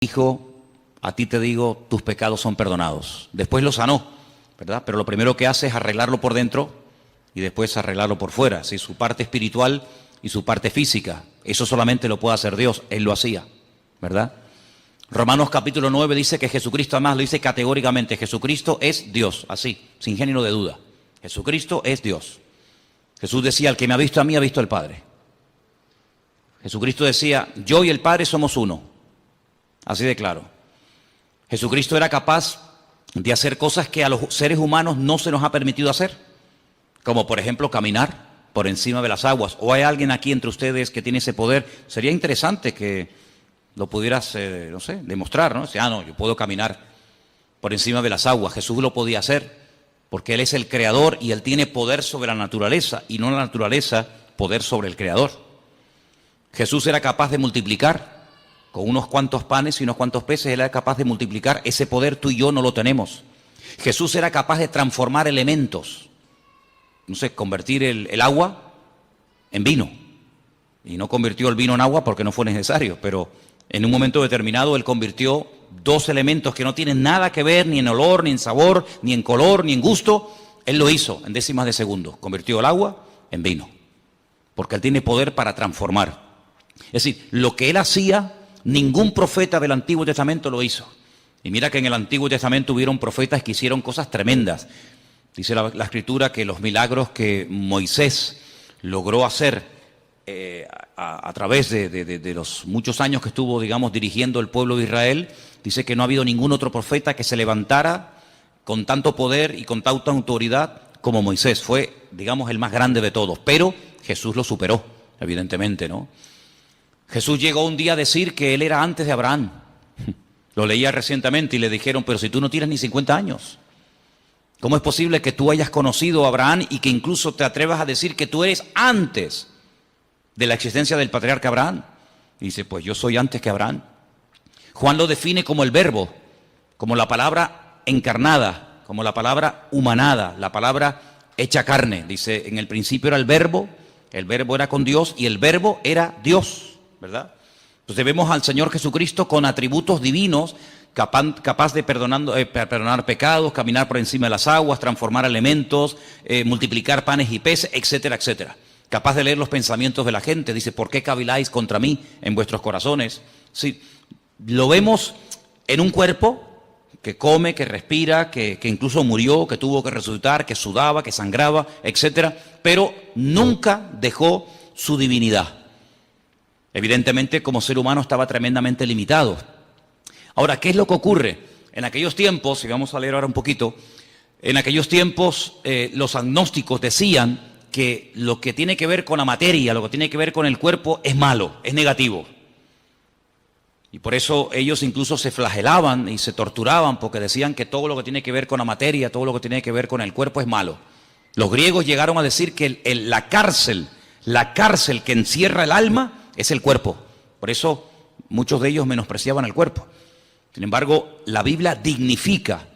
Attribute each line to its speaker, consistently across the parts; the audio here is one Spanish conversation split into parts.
Speaker 1: Hijo, a ti te digo, tus pecados son perdonados. Después lo sanó, ¿verdad? Pero lo primero que hace es arreglarlo por dentro y después arreglarlo por fuera, ¿sí? Su parte espiritual y su parte física. Eso solamente lo puede hacer Dios, Él lo hacía, ¿verdad? Romanos capítulo 9 dice que Jesucristo, además lo dice categóricamente, Jesucristo es Dios, así, sin género de duda. Jesucristo es Dios. Jesús decía, el que me ha visto a mí ha visto al Padre. Jesucristo decía, yo y el Padre somos uno. Así de claro. Jesucristo era capaz de hacer cosas que a los seres humanos no se nos ha permitido hacer, como por ejemplo caminar por encima de las aguas. ¿O hay alguien aquí entre ustedes que tiene ese poder? Sería interesante que lo pudieras, no sé, demostrar, ¿no? No, yo puedo caminar por encima de las aguas. Jesús lo podía hacer porque Él es el Creador y Él tiene poder sobre la naturaleza y no la naturaleza poder sobre el Creador. Jesús era capaz de multiplicar. Con unos cuantos panes y unos cuantos peces, Él era capaz de multiplicar. Ese poder tú y yo no lo tenemos. Jesús era capaz de transformar elementos. No sé, convertir el agua en vino. Y no convirtió el vino en agua porque no fue necesario, pero en un momento determinado Él convirtió dos elementos que no tienen nada que ver, ni en olor, ni en sabor, ni en color, ni en gusto. Él lo hizo en décimas de segundo. Convirtió el agua en vino. Porque Él tiene poder para transformar. Es decir, lo que Él hacía, ningún profeta del Antiguo Testamento lo hizo. Y mira que en el Antiguo Testamento hubieron profetas que hicieron cosas tremendas. Dice la Escritura que los milagros que Moisés logró hacer a través de los muchos años que estuvo, digamos, dirigiendo el pueblo de Israel, dice que no ha habido ningún otro profeta que se levantara con tanto poder y con tanta autoridad como Moisés. Fue, digamos, el más grande de todos. Pero Jesús lo superó, evidentemente, ¿no? Jesús llegó un día a decir que Él era antes de Abraham. Lo leía recientemente y le dijeron, pero si tú no tienes ni 50 años, ¿cómo es posible que tú hayas conocido a Abraham y que incluso te atrevas a decir que tú eres antes de la existencia del patriarca Abraham? Y dice, pues yo soy antes que Abraham. Juan lo define como el verbo, como la palabra encarnada, como la palabra humanada, la palabra hecha carne. Dice, en el principio era el verbo era con Dios y el verbo era Dios. ¿Verdad? Entonces vemos al Señor Jesucristo con atributos divinos, capaz de perdonar pecados, caminar por encima de las aguas, transformar elementos, multiplicar panes y peces, etcétera, etcétera. Capaz de leer los pensamientos de la gente. Dice, ¿por qué caviláis contra mí en vuestros corazones? Sí, lo vemos en un cuerpo que come, que respira, que incluso murió, que tuvo que resucitar, que sudaba, que sangraba, etcétera, pero nunca dejó su divinidad. Evidentemente, como ser humano estaba tremendamente limitado. Ahora, ¿qué es lo que ocurre? En aquellos tiempos, y vamos a leer ahora un poquito, en aquellos tiempos los agnósticos decían que lo que tiene que ver con la materia, lo que tiene que ver con el cuerpo es malo, es negativo. Y por eso ellos incluso se flagelaban y se torturaban porque decían que todo lo que tiene que ver con la materia, todo lo que tiene que ver con el cuerpo es malo. Los griegos llegaron a decir que la cárcel que encierra el alma es el cuerpo. Por eso muchos de ellos menospreciaban el cuerpo. Sin embargo, la Biblia dignifica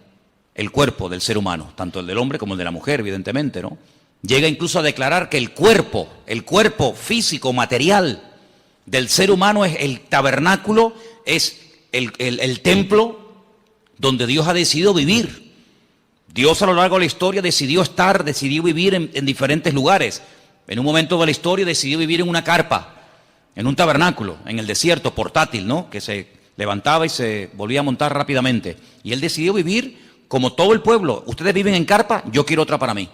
Speaker 1: el cuerpo del ser humano, tanto el del hombre como el de la mujer, evidentemente, ¿no? Llega incluso a declarar que el cuerpo físico, material del ser humano es el tabernáculo, es el templo donde Dios ha decidido vivir. Dios a lo largo de la historia decidió vivir en diferentes lugares. En un momento de la historia decidió vivir en una carpa, en un tabernáculo, en el desierto, portátil, ¿no? Que se levantaba y se volvía a montar rápidamente. Y Él decidió vivir como todo el pueblo. Ustedes viven en carpa, yo quiero otra para mí.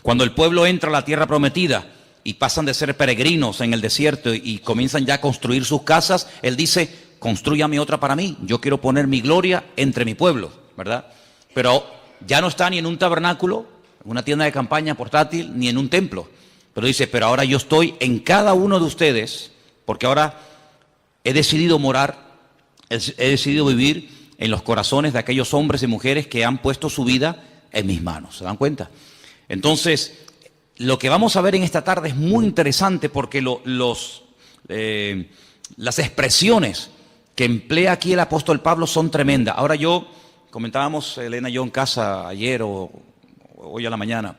Speaker 1: Cuando el pueblo entra a la tierra prometida y pasan de ser peregrinos en el desierto y comienzan ya a construir sus casas, Él dice, constrúyame otra para mí. Yo quiero poner mi gloria entre mi pueblo, ¿verdad? Pero ya no está ni en un tabernáculo, en una tienda de campaña portátil, ni en un templo. Pero dice, pero ahora yo estoy en cada uno de ustedes, porque ahora he decidido morar, he decidido vivir en los corazones de aquellos hombres y mujeres que han puesto su vida en mis manos. ¿Se dan cuenta? Entonces, lo que vamos a ver en esta tarde es muy interesante porque las expresiones que emplea aquí el apóstol Pablo son tremendas. Ahora comentábamos, Elena y yo en casa ayer o hoy a la mañana,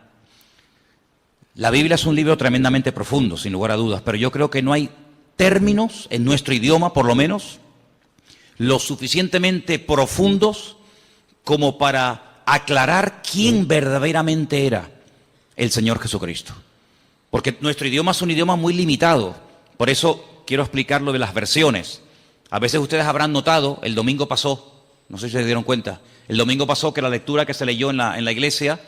Speaker 1: la Biblia es un libro tremendamente profundo, sin lugar a dudas, pero yo creo que no hay términos en nuestro idioma, por lo menos, lo suficientemente profundos como para aclarar quién verdaderamente era el Señor Jesucristo. Porque nuestro idioma es un idioma muy limitado. Por eso quiero explicar lo de las versiones. A veces ustedes habrán notado, el domingo pasó, no sé si se dieron cuenta, el domingo pasó que la lectura que se leyó en la iglesia,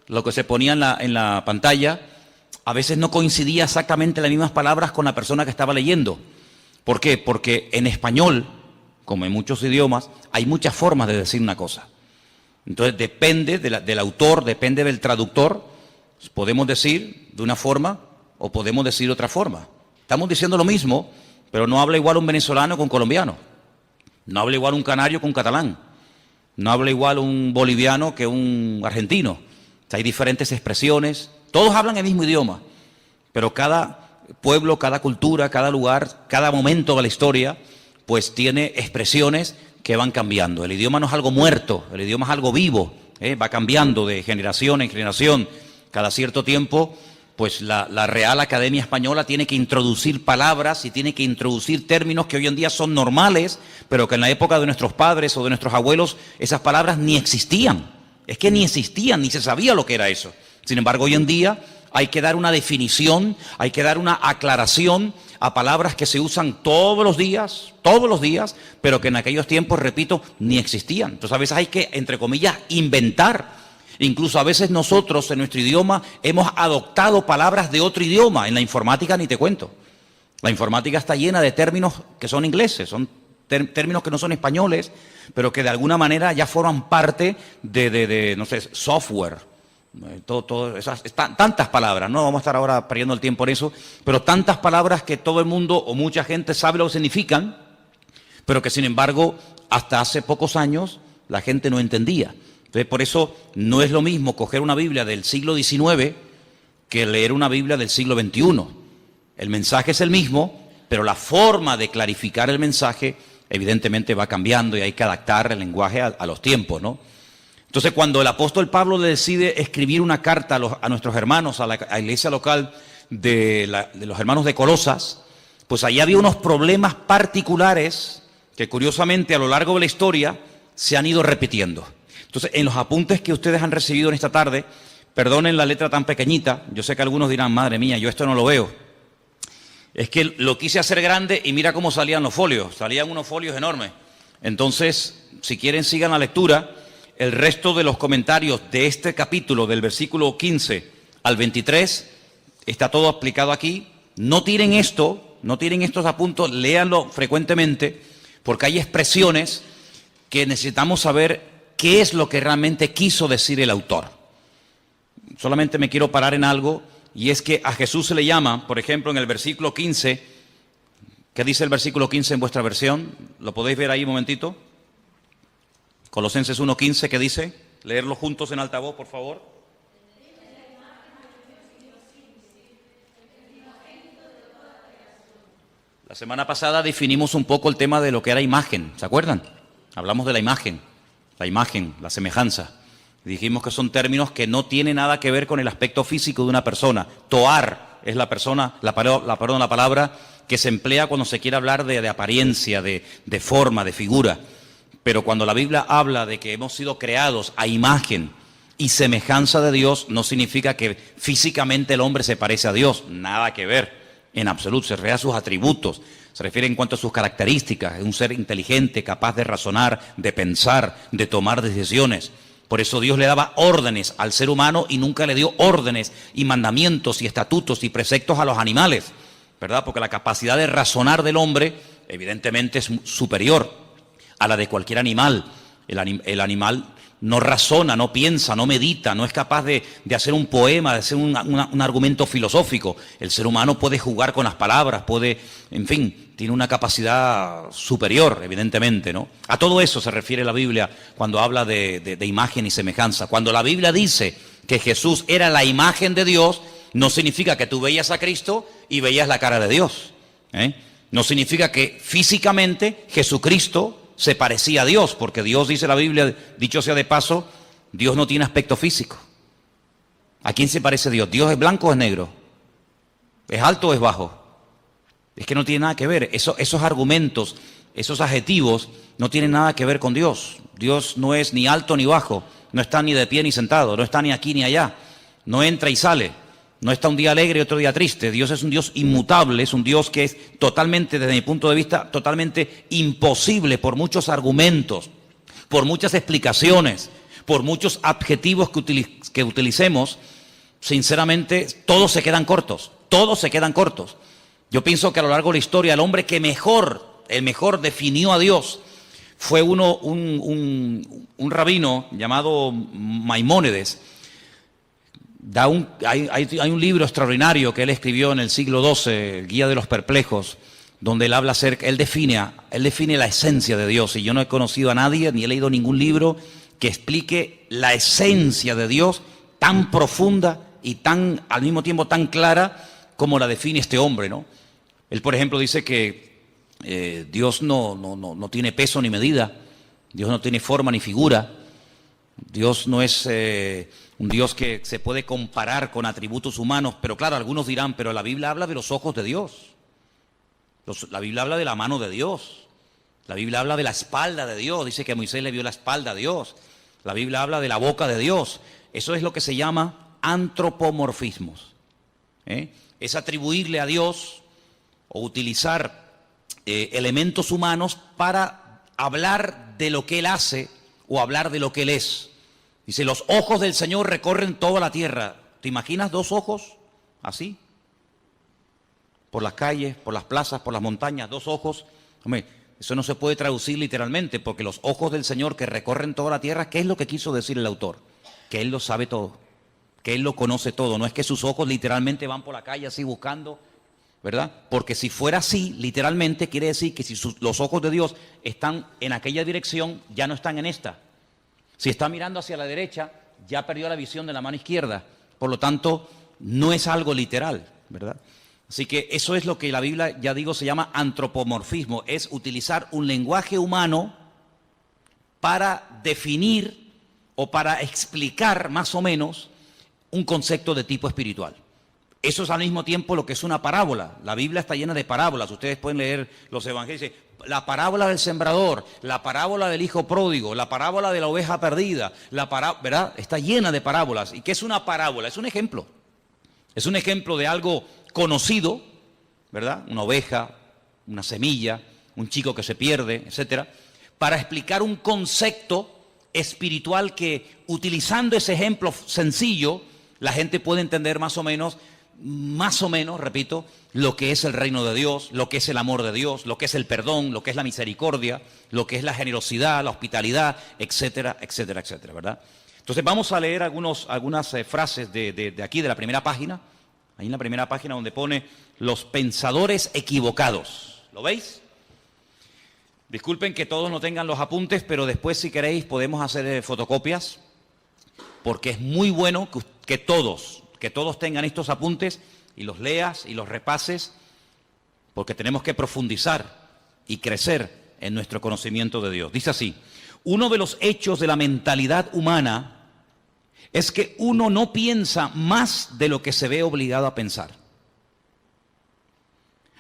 Speaker 1: lo que se ponía en la pantalla, a veces no coincidía exactamente las mismas palabras con la persona que estaba leyendo. ¿Por qué? Porque en español, como en muchos idiomas, hay muchas formas de decir una cosa. Entonces depende del autor, depende del traductor, podemos decir de una forma o podemos decir de otra forma. Estamos diciendo lo mismo, pero no habla igual un venezolano con colombiano, no habla igual un canario con catalán, no habla igual un boliviano que un argentino. O sea, hay diferentes expresiones, todos hablan el mismo idioma, pero cada pueblo, cada cultura, cada lugar, cada momento de la historia, pues tiene expresiones que van cambiando. El idioma no es algo muerto, el idioma es algo vivo, va cambiando de generación en generación. Cada cierto tiempo, pues la Real Academia Española tiene que introducir palabras y tiene que introducir términos que hoy en día son normales, pero que en la época de nuestros padres o de nuestros abuelos esas palabras ni existían. Es que ni existían, ni se sabía lo que era eso. Sin embargo, hoy en día hay que dar una definición, hay que dar una aclaración a palabras que se usan todos los días, pero que en aquellos tiempos, repito, ni existían. Entonces a veces hay que, entre comillas, inventar. Incluso a veces nosotros en nuestro idioma hemos adoptado palabras de otro idioma. En la informática ni te cuento. La informática está llena de términos que son ingleses, son términos que no son españoles, pero que de alguna manera ya forman parte de no sé, software. Tantas palabras, no vamos a estar ahora perdiendo el tiempo en eso, pero tantas palabras que todo el mundo o mucha gente sabe lo que significan, pero que sin embargo hasta hace pocos años la gente no entendía. Entonces por eso no es lo mismo coger una Biblia del siglo XIX que leer una Biblia del siglo XXI. El mensaje es el mismo, pero la forma de clarificar el mensaje evidentemente va cambiando y hay que adaptar el lenguaje a los tiempos, ¿no? Entonces, cuando el apóstol Pablo decide escribir una carta a nuestros hermanos, a la iglesia local de los hermanos de Colosas, pues ahí había unos problemas particulares que curiosamente a lo largo de la historia se han ido repitiendo. Entonces, en los apuntes que ustedes han recibido en esta tarde, perdonen la letra tan pequeñita, yo sé que algunos dirán, madre mía, yo esto no lo veo. Es que lo quise hacer grande y mira cómo salían los folios, salían unos folios enormes. Entonces, si quieren sigan la lectura. El resto de los comentarios de este capítulo, del versículo 15 al 23, está todo explicado aquí. No tiren estos apuntes, léanlo frecuentemente, porque hay expresiones que necesitamos saber qué es lo que realmente quiso decir el autor. Solamente me quiero parar en algo, y es que a Jesús se le llama, por ejemplo, en el versículo 15, ¿qué dice el versículo 15 en vuestra versión? ¿Lo podéis ver ahí un momentito? Colosenses 1:15, ¿qué dice? Leerlo juntos en altavoz, por favor. La semana pasada definimos un poco el tema de lo que era imagen, ¿se acuerdan? Hablamos de la imagen, la semejanza. Dijimos que son términos que no tienen nada que ver con el aspecto físico de una persona. Toar es la palabra que se emplea cuando se quiere hablar de apariencia, de forma, de figura. Pero cuando la Biblia habla de que hemos sido creados a imagen y semejanza de Dios, no significa que físicamente el hombre se parece a Dios. Nada que ver, en absoluto. Se refiere a sus atributos, se refiere en cuanto a sus características. Es un ser inteligente, capaz de razonar, de pensar, de tomar decisiones. Por eso Dios le daba órdenes al ser humano y nunca le dio órdenes y mandamientos y estatutos y preceptos a los animales, ¿verdad? Porque la capacidad de razonar del hombre evidentemente es superior a la de cualquier animal. El animal no razona, no piensa, no medita, no es capaz de hacer un poema, de hacer un argumento filosófico. El ser humano puede jugar con las palabras, en fin, tiene una capacidad superior, evidentemente, ¿no? A todo eso se refiere la Biblia cuando habla de imagen y semejanza. Cuando la Biblia dice que Jesús era la imagen de Dios, no significa que tú veías a Cristo y veías la cara de Dios, ¿eh? No significa que físicamente Jesucristo se parecía a Dios, porque Dios, dice la Biblia, dicho sea de paso, Dios no tiene aspecto físico. ¿A quién se parece Dios? ¿Dios es blanco o es negro? ¿Es alto o es bajo? Es que no tiene nada que ver. Esos argumentos esos adjetivos no tienen nada que ver con Dios. Dios no es ni alto ni bajo, no está ni de pie ni sentado, no está ni aquí ni allá, no entra y sale, no está un día alegre y otro día triste. Dios es un Dios inmutable, es un Dios que es totalmente, desde mi punto de vista, totalmente imposible por muchos argumentos, por muchas explicaciones, por muchos adjetivos que utilicemos. Sinceramente, todos se quedan cortos, todos se quedan cortos. Yo pienso que a lo largo de la historia, el hombre que el mejor definió a Dios fue un rabino llamado Maimónides. Hay un libro extraordinario que él escribió en el siglo XII, el Guía de los Perplejos, donde él habla él define la esencia de Dios. Y yo no he conocido a nadie, ni he leído ningún libro que explique la esencia de Dios tan profunda y al mismo tiempo tan clara como la define este hombre, ¿no? Él, por ejemplo, dice que Dios no tiene peso ni medida, Dios no tiene forma ni figura, Dios no es un Dios que se puede comparar con atributos humanos, pero claro, algunos dirán, pero la Biblia habla de los ojos de Dios, la Biblia habla de la mano de Dios, la Biblia habla de la espalda de Dios, dice que a Moisés le vio la espalda a Dios, la Biblia habla de la boca de Dios. Eso es lo que se llama antropomorfismos, es atribuirle a Dios o utilizar elementos humanos para hablar de lo que Él hace o hablar de lo que Él es. Dice, los ojos del Señor recorren toda la tierra. ¿Te imaginas dos ojos así? Por las calles, por las plazas, por las montañas, dos ojos. Hombre, eso no se puede traducir literalmente, porque los ojos del Señor que recorren toda la tierra, ¿qué es lo que quiso decir el autor? Que Él lo sabe todo, que Él lo conoce todo. No es que sus ojos literalmente van por la calle así buscando, ¿verdad? Porque si fuera así, literalmente, quiere decir que si los ojos de Dios están en aquella dirección, ya no están en esta. Si está mirando hacia la derecha, ya perdió la visión de la mano izquierda. Por lo tanto, no es algo literal, ¿verdad? Así que eso es lo que la Biblia, ya digo, se llama antropomorfismo. Es utilizar un lenguaje humano para definir o para explicar más o menos un concepto de tipo espiritual. Eso es al mismo tiempo lo que es una parábola. La Biblia está llena de parábolas. Ustedes pueden leer los evangelios. Dice, la parábola del sembrador, la parábola del hijo pródigo, la parábola de la oveja perdida, ¿verdad? Está llena de parábolas. ¿Y qué es una parábola? Es un ejemplo. Es un ejemplo de algo conocido, ¿verdad? Una oveja, una semilla, un chico que se pierde, etcétera, para explicar un concepto espiritual que, utilizando ese ejemplo sencillo, la gente puede entender más o menos, repito, lo que es el reino de Dios, lo que es el amor de Dios, lo que es el perdón, lo que es la misericordia, lo que es la generosidad, la hospitalidad, etcétera, etcétera, etcétera, ¿verdad? Entonces vamos a leer algunas frases de aquí, de la primera página, ahí en la primera página donde pone los pensadores equivocados. ¿Lo veis? Disculpen que todos no tengan los apuntes, pero después si queréis podemos hacer fotocopias, porque es muy bueno que todos tengan estos apuntes y los leas y los repases, porque tenemos que profundizar y crecer en nuestro conocimiento de Dios. Dice así, uno de los hechos de la mentalidad humana es que uno no piensa más de lo que se ve obligado a pensar.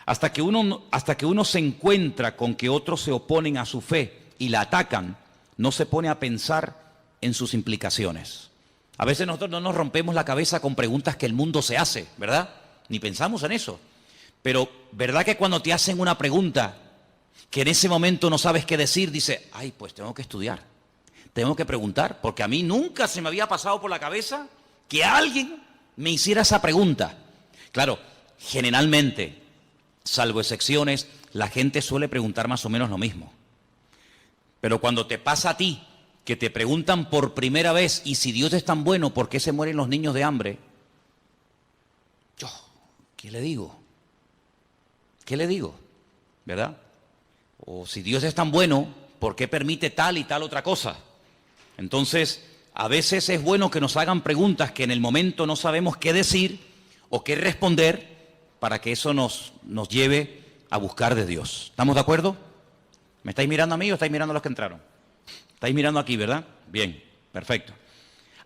Speaker 1: Hasta que uno se encuentra con que otros se oponen a su fe y la atacan, no se pone a pensar en sus implicaciones. A veces nosotros no nos rompemos la cabeza con preguntas que el mundo se hace, ¿verdad? Ni pensamos en eso. Pero, ¿verdad que cuando te hacen una pregunta que en ese momento no sabes qué decir, dices, ay, pues tengo que estudiar, tengo que preguntar, porque a mí nunca se me había pasado por la cabeza que alguien me hiciera esa pregunta? Claro, generalmente, salvo excepciones, la gente suele preguntar más o menos lo mismo. Pero cuando te pasa a ti, que te preguntan por primera vez, y si Dios es tan bueno, ¿por qué se mueren los niños de hambre? Yo, ¿qué le digo? ¿Qué le digo? ¿Verdad? O si Dios es tan bueno, ¿por qué permite tal y tal otra cosa? Entonces, a veces es bueno que nos hagan preguntas que en el momento no sabemos qué decir o qué responder, para que eso nos lleve a buscar de Dios. ¿Estamos de acuerdo? ¿Me estáis mirando a mí o estáis mirando a los que entraron? Estáis mirando aquí, ¿verdad? Bien, perfecto.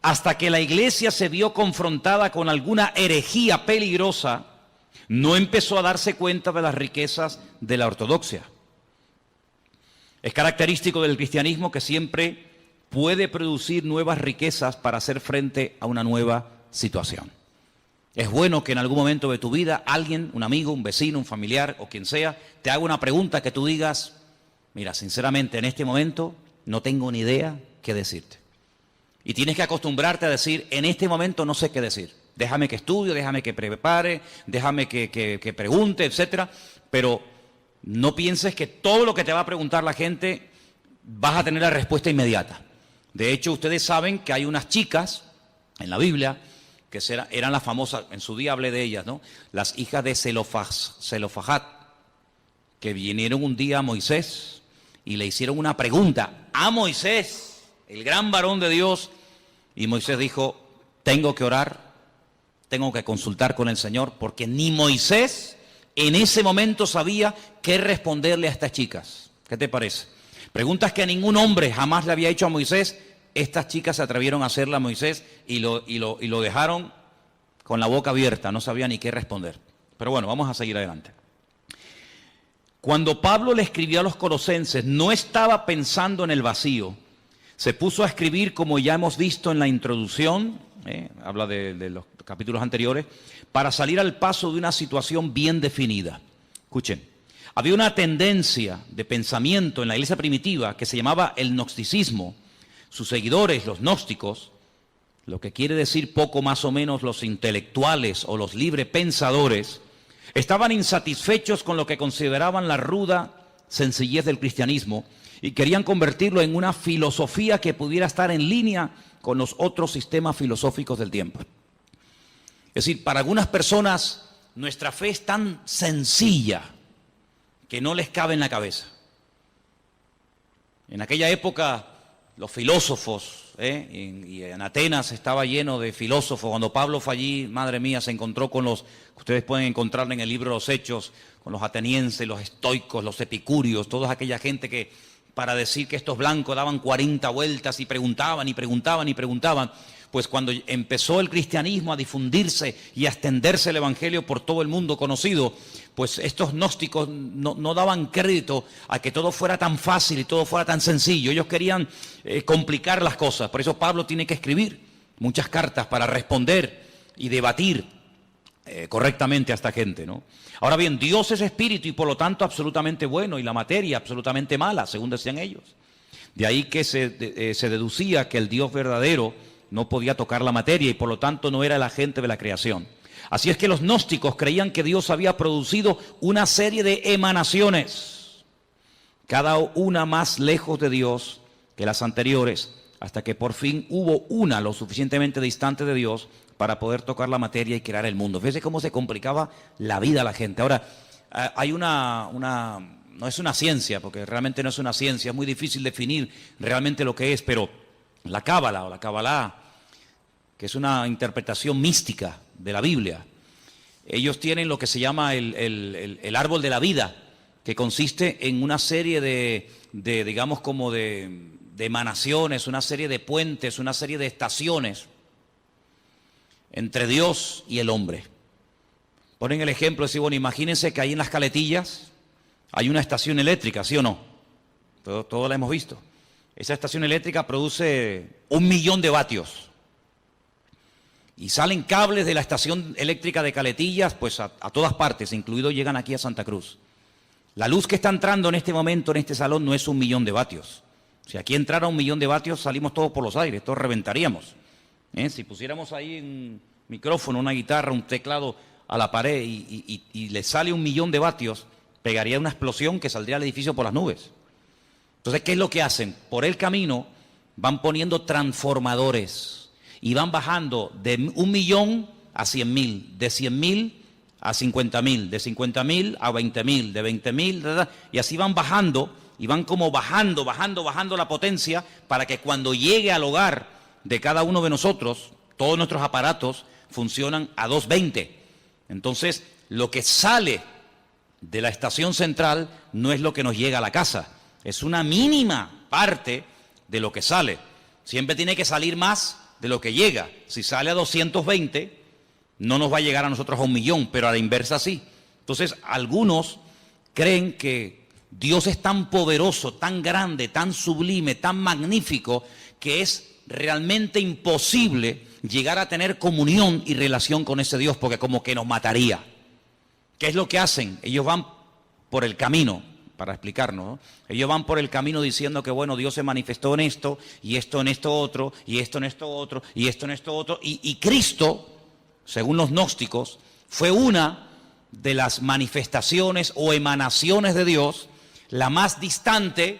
Speaker 1: Hasta que la iglesia se vio confrontada con alguna herejía peligrosa, no empezó a darse cuenta de las riquezas de la ortodoxia. Es característico del cristianismo que siempre puede producir nuevas riquezas para hacer frente a una nueva situación. Es bueno que en algún momento de tu vida alguien, un amigo, un vecino, un familiar o quien sea, te haga una pregunta que tú digas, mira, sinceramente en este momento no tengo ni idea qué decirte. Y tienes que acostumbrarte a decir, en este momento no sé qué decir. Déjame que estudie, déjame que prepare, déjame que pregunte, etcétera. Pero no pienses que todo lo que te va a preguntar la gente vas a tener la respuesta inmediata. De hecho, ustedes saben que hay unas chicas en la Biblia que eran las famosas, en su día hablé de ellas, ¿no? Las hijas de Zelofajat, que vinieron un día a Moisés y le hicieron una pregunta a Moisés, el gran varón de Dios, y Moisés dijo, tengo que orar, tengo que consultar con el Señor, porque ni Moisés en ese momento sabía qué responderle a estas chicas. ¿Qué te parece? Preguntas que ningún hombre jamás le había hecho a Moisés. Estas chicas se atrevieron a hacerla a Moisés y lo dejaron con la boca abierta, no sabía ni qué responder. Pero bueno, vamos a seguir adelante. Cuando Pablo le escribió a los colosenses, no estaba pensando en el vacío. Se puso a escribir, como ya hemos visto en la introducción, habla de los capítulos anteriores, para salir al paso de una situación bien definida. Escuchen, había una tendencia de pensamiento en la iglesia primitiva que se llamaba el gnosticismo. Sus seguidores, los gnósticos, lo que quiere decir poco más o menos los intelectuales o los librepensadores, estaban insatisfechos con lo que consideraban la ruda sencillez del cristianismo y querían convertirlo en una filosofía que pudiera estar en línea con los otros sistemas filosóficos del tiempo. Es decir, para algunas personas nuestra fe es tan sencilla que no les cabe en la cabeza. En aquella época los filósofos, y en Atenas estaba lleno de filósofos. Cuando Pablo fue allí, madre mía, se encontró con los que ustedes pueden encontrar en el libro de los Hechos, con los atenienses, los estoicos, los epicúreos, toda aquella gente que para decir que estos blancos daban 40 vueltas y preguntaban y preguntaban y preguntaban. Pues cuando empezó el cristianismo a difundirse y a extenderse el evangelio por todo el mundo conocido, pues estos gnósticos no daban crédito a que todo fuera tan fácil y todo fuera tan sencillo. Ellos querían complicar las cosas. Por eso Pablo tiene que escribir muchas cartas para responder y debatir correctamente a esta gente, ¿no? Ahora bien, Dios es espíritu y por lo tanto absolutamente bueno y la materia absolutamente mala, según decían ellos. De ahí que se deducía que el Dios verdadero no podía tocar la materia y por lo tanto no era el agente de la creación. Así es que los gnósticos creían que Dios había producido una serie de emanaciones, cada una más lejos de Dios que las anteriores, hasta que por fin hubo una lo suficientemente distante de Dios para poder tocar la materia y crear el mundo. Fíjese cómo se complicaba la vida a la gente. Ahora, hay no es una ciencia, porque realmente no es una ciencia, es muy difícil definir realmente lo que es, pero la Cábala o la Kabbalah, que es una interpretación mística de la Biblia, ellos tienen lo que se llama el árbol de la vida, que consiste en una serie de digamos como de emanaciones, una serie de puentes, una serie de estaciones entre Dios y el hombre. Ponen el ejemplo de decir, bueno, imagínense que ahí en las Caletillas hay una estación eléctrica, ¿sí o no? Todo la hemos visto. Esa estación eléctrica produce 1.000.000 de vatios. Y salen cables de la estación eléctrica de Caletillas, pues a todas partes, incluido llegan aquí a Santa Cruz. La luz que está entrando en este momento en este salón no es 1.000.000 de vatios. Si aquí entrara 1.000.000 de vatios, salimos todos por los aires, todos reventaríamos. Si pusiéramos ahí un micrófono, una guitarra, un teclado a la pared y le sale 1.000.000 de vatios, pegaría una explosión que saldría al edificio por las nubes. Entonces, ¿qué es lo que hacen? Por el camino van poniendo transformadores y van bajando de 1.000.000 a 100.000, de 100.000 a 50.000, de 50.000 a 20.000, de 20.000, y así van bajando y van como bajando la potencia para que cuando llegue al hogar de cada uno de nosotros, todos nuestros aparatos funcionan a 220. Entonces, lo que sale de la estación central no es lo que nos llega a la casa. Es una mínima parte de lo que sale. Siempre tiene que salir más de lo que llega. Si sale a 220, no nos va a llegar a nosotros a 1.000.000, pero a la inversa sí. Entonces, algunos creen que Dios es tan poderoso, tan grande, tan sublime, tan magnífico, que es realmente imposible llegar a tener comunión y relación con ese Dios, porque como que nos mataría. ¿Qué es lo que hacen? Ellos van por el camino, para explicarnos, ¿no? Ellos van por el camino diciendo que, bueno, Dios se manifestó en esto, y esto en esto otro, y esto en esto otro, y esto en esto otro, y Cristo, según los gnósticos, fue una de las manifestaciones o emanaciones de Dios, la más distante,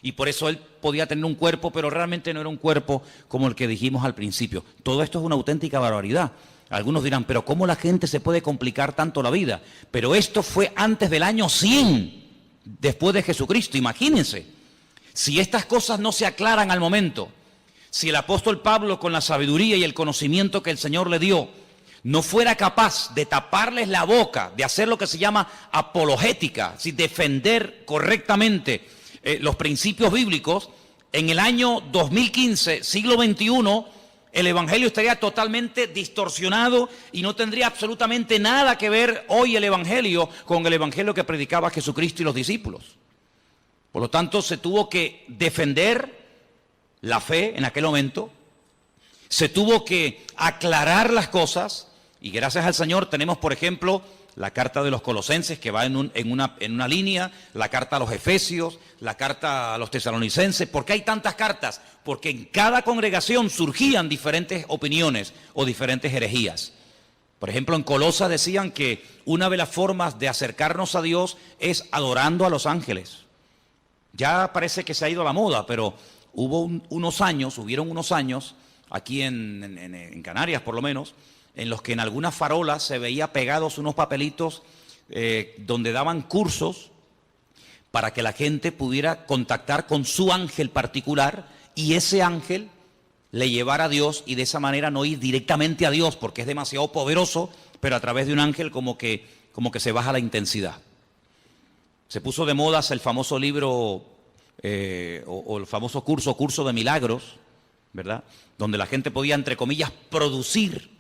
Speaker 1: y por eso Él podía tener un cuerpo, pero realmente no era un cuerpo como el que dijimos al principio. Todo esto es una auténtica barbaridad. Algunos dirán, pero ¿cómo la gente se puede complicar tanto la vida? Pero esto fue antes del año 100, después de Jesucristo. Imagínense, si estas cosas no se aclaran al momento, si el apóstol Pablo, con la sabiduría y el conocimiento que el Señor le dio, no fuera capaz de taparles la boca, de hacer lo que se llama apologética, es decir, defender correctamente los principios bíblicos, en el año 2015, siglo XXI, el evangelio estaría totalmente distorsionado y no tendría absolutamente nada que ver hoy el evangelio con el evangelio que predicaba Jesucristo y los discípulos. Por lo tanto, se tuvo que defender la fe en aquel momento, se tuvo que aclarar las cosas, y gracias al Señor tenemos, por ejemplo, la carta de los Colosenses, que va en una línea, la carta a los Efesios, la carta a los Tesalonicenses. ¿Por qué hay tantas cartas? Porque en cada congregación surgían diferentes opiniones o diferentes herejías. Por ejemplo, en Colosas decían que una de las formas de acercarnos a Dios es adorando a los ángeles. Ya parece que se ha ido a la moda, pero hubieron unos años, aquí en Canarias por lo menos, en los que en algunas farolas se veía pegados unos papelitos donde daban cursos para que la gente pudiera contactar con su ángel particular y ese ángel le llevara a Dios, y de esa manera no ir directamente a Dios porque es demasiado poderoso, pero a través de un ángel como que se baja la intensidad. Se puso de moda el famoso libro o el famoso curso de milagros, ¿verdad? Donde la gente podía, entre comillas, producir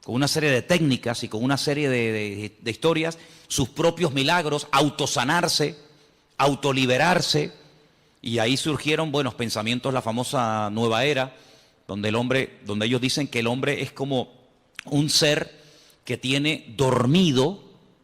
Speaker 1: con una serie de técnicas y con una serie de historias sus propios milagros, autosanarse, autoliberarse, y ahí surgieron buenos pensamientos, la famosa nueva era, donde ellos dicen que el hombre es como un ser que tiene dormido,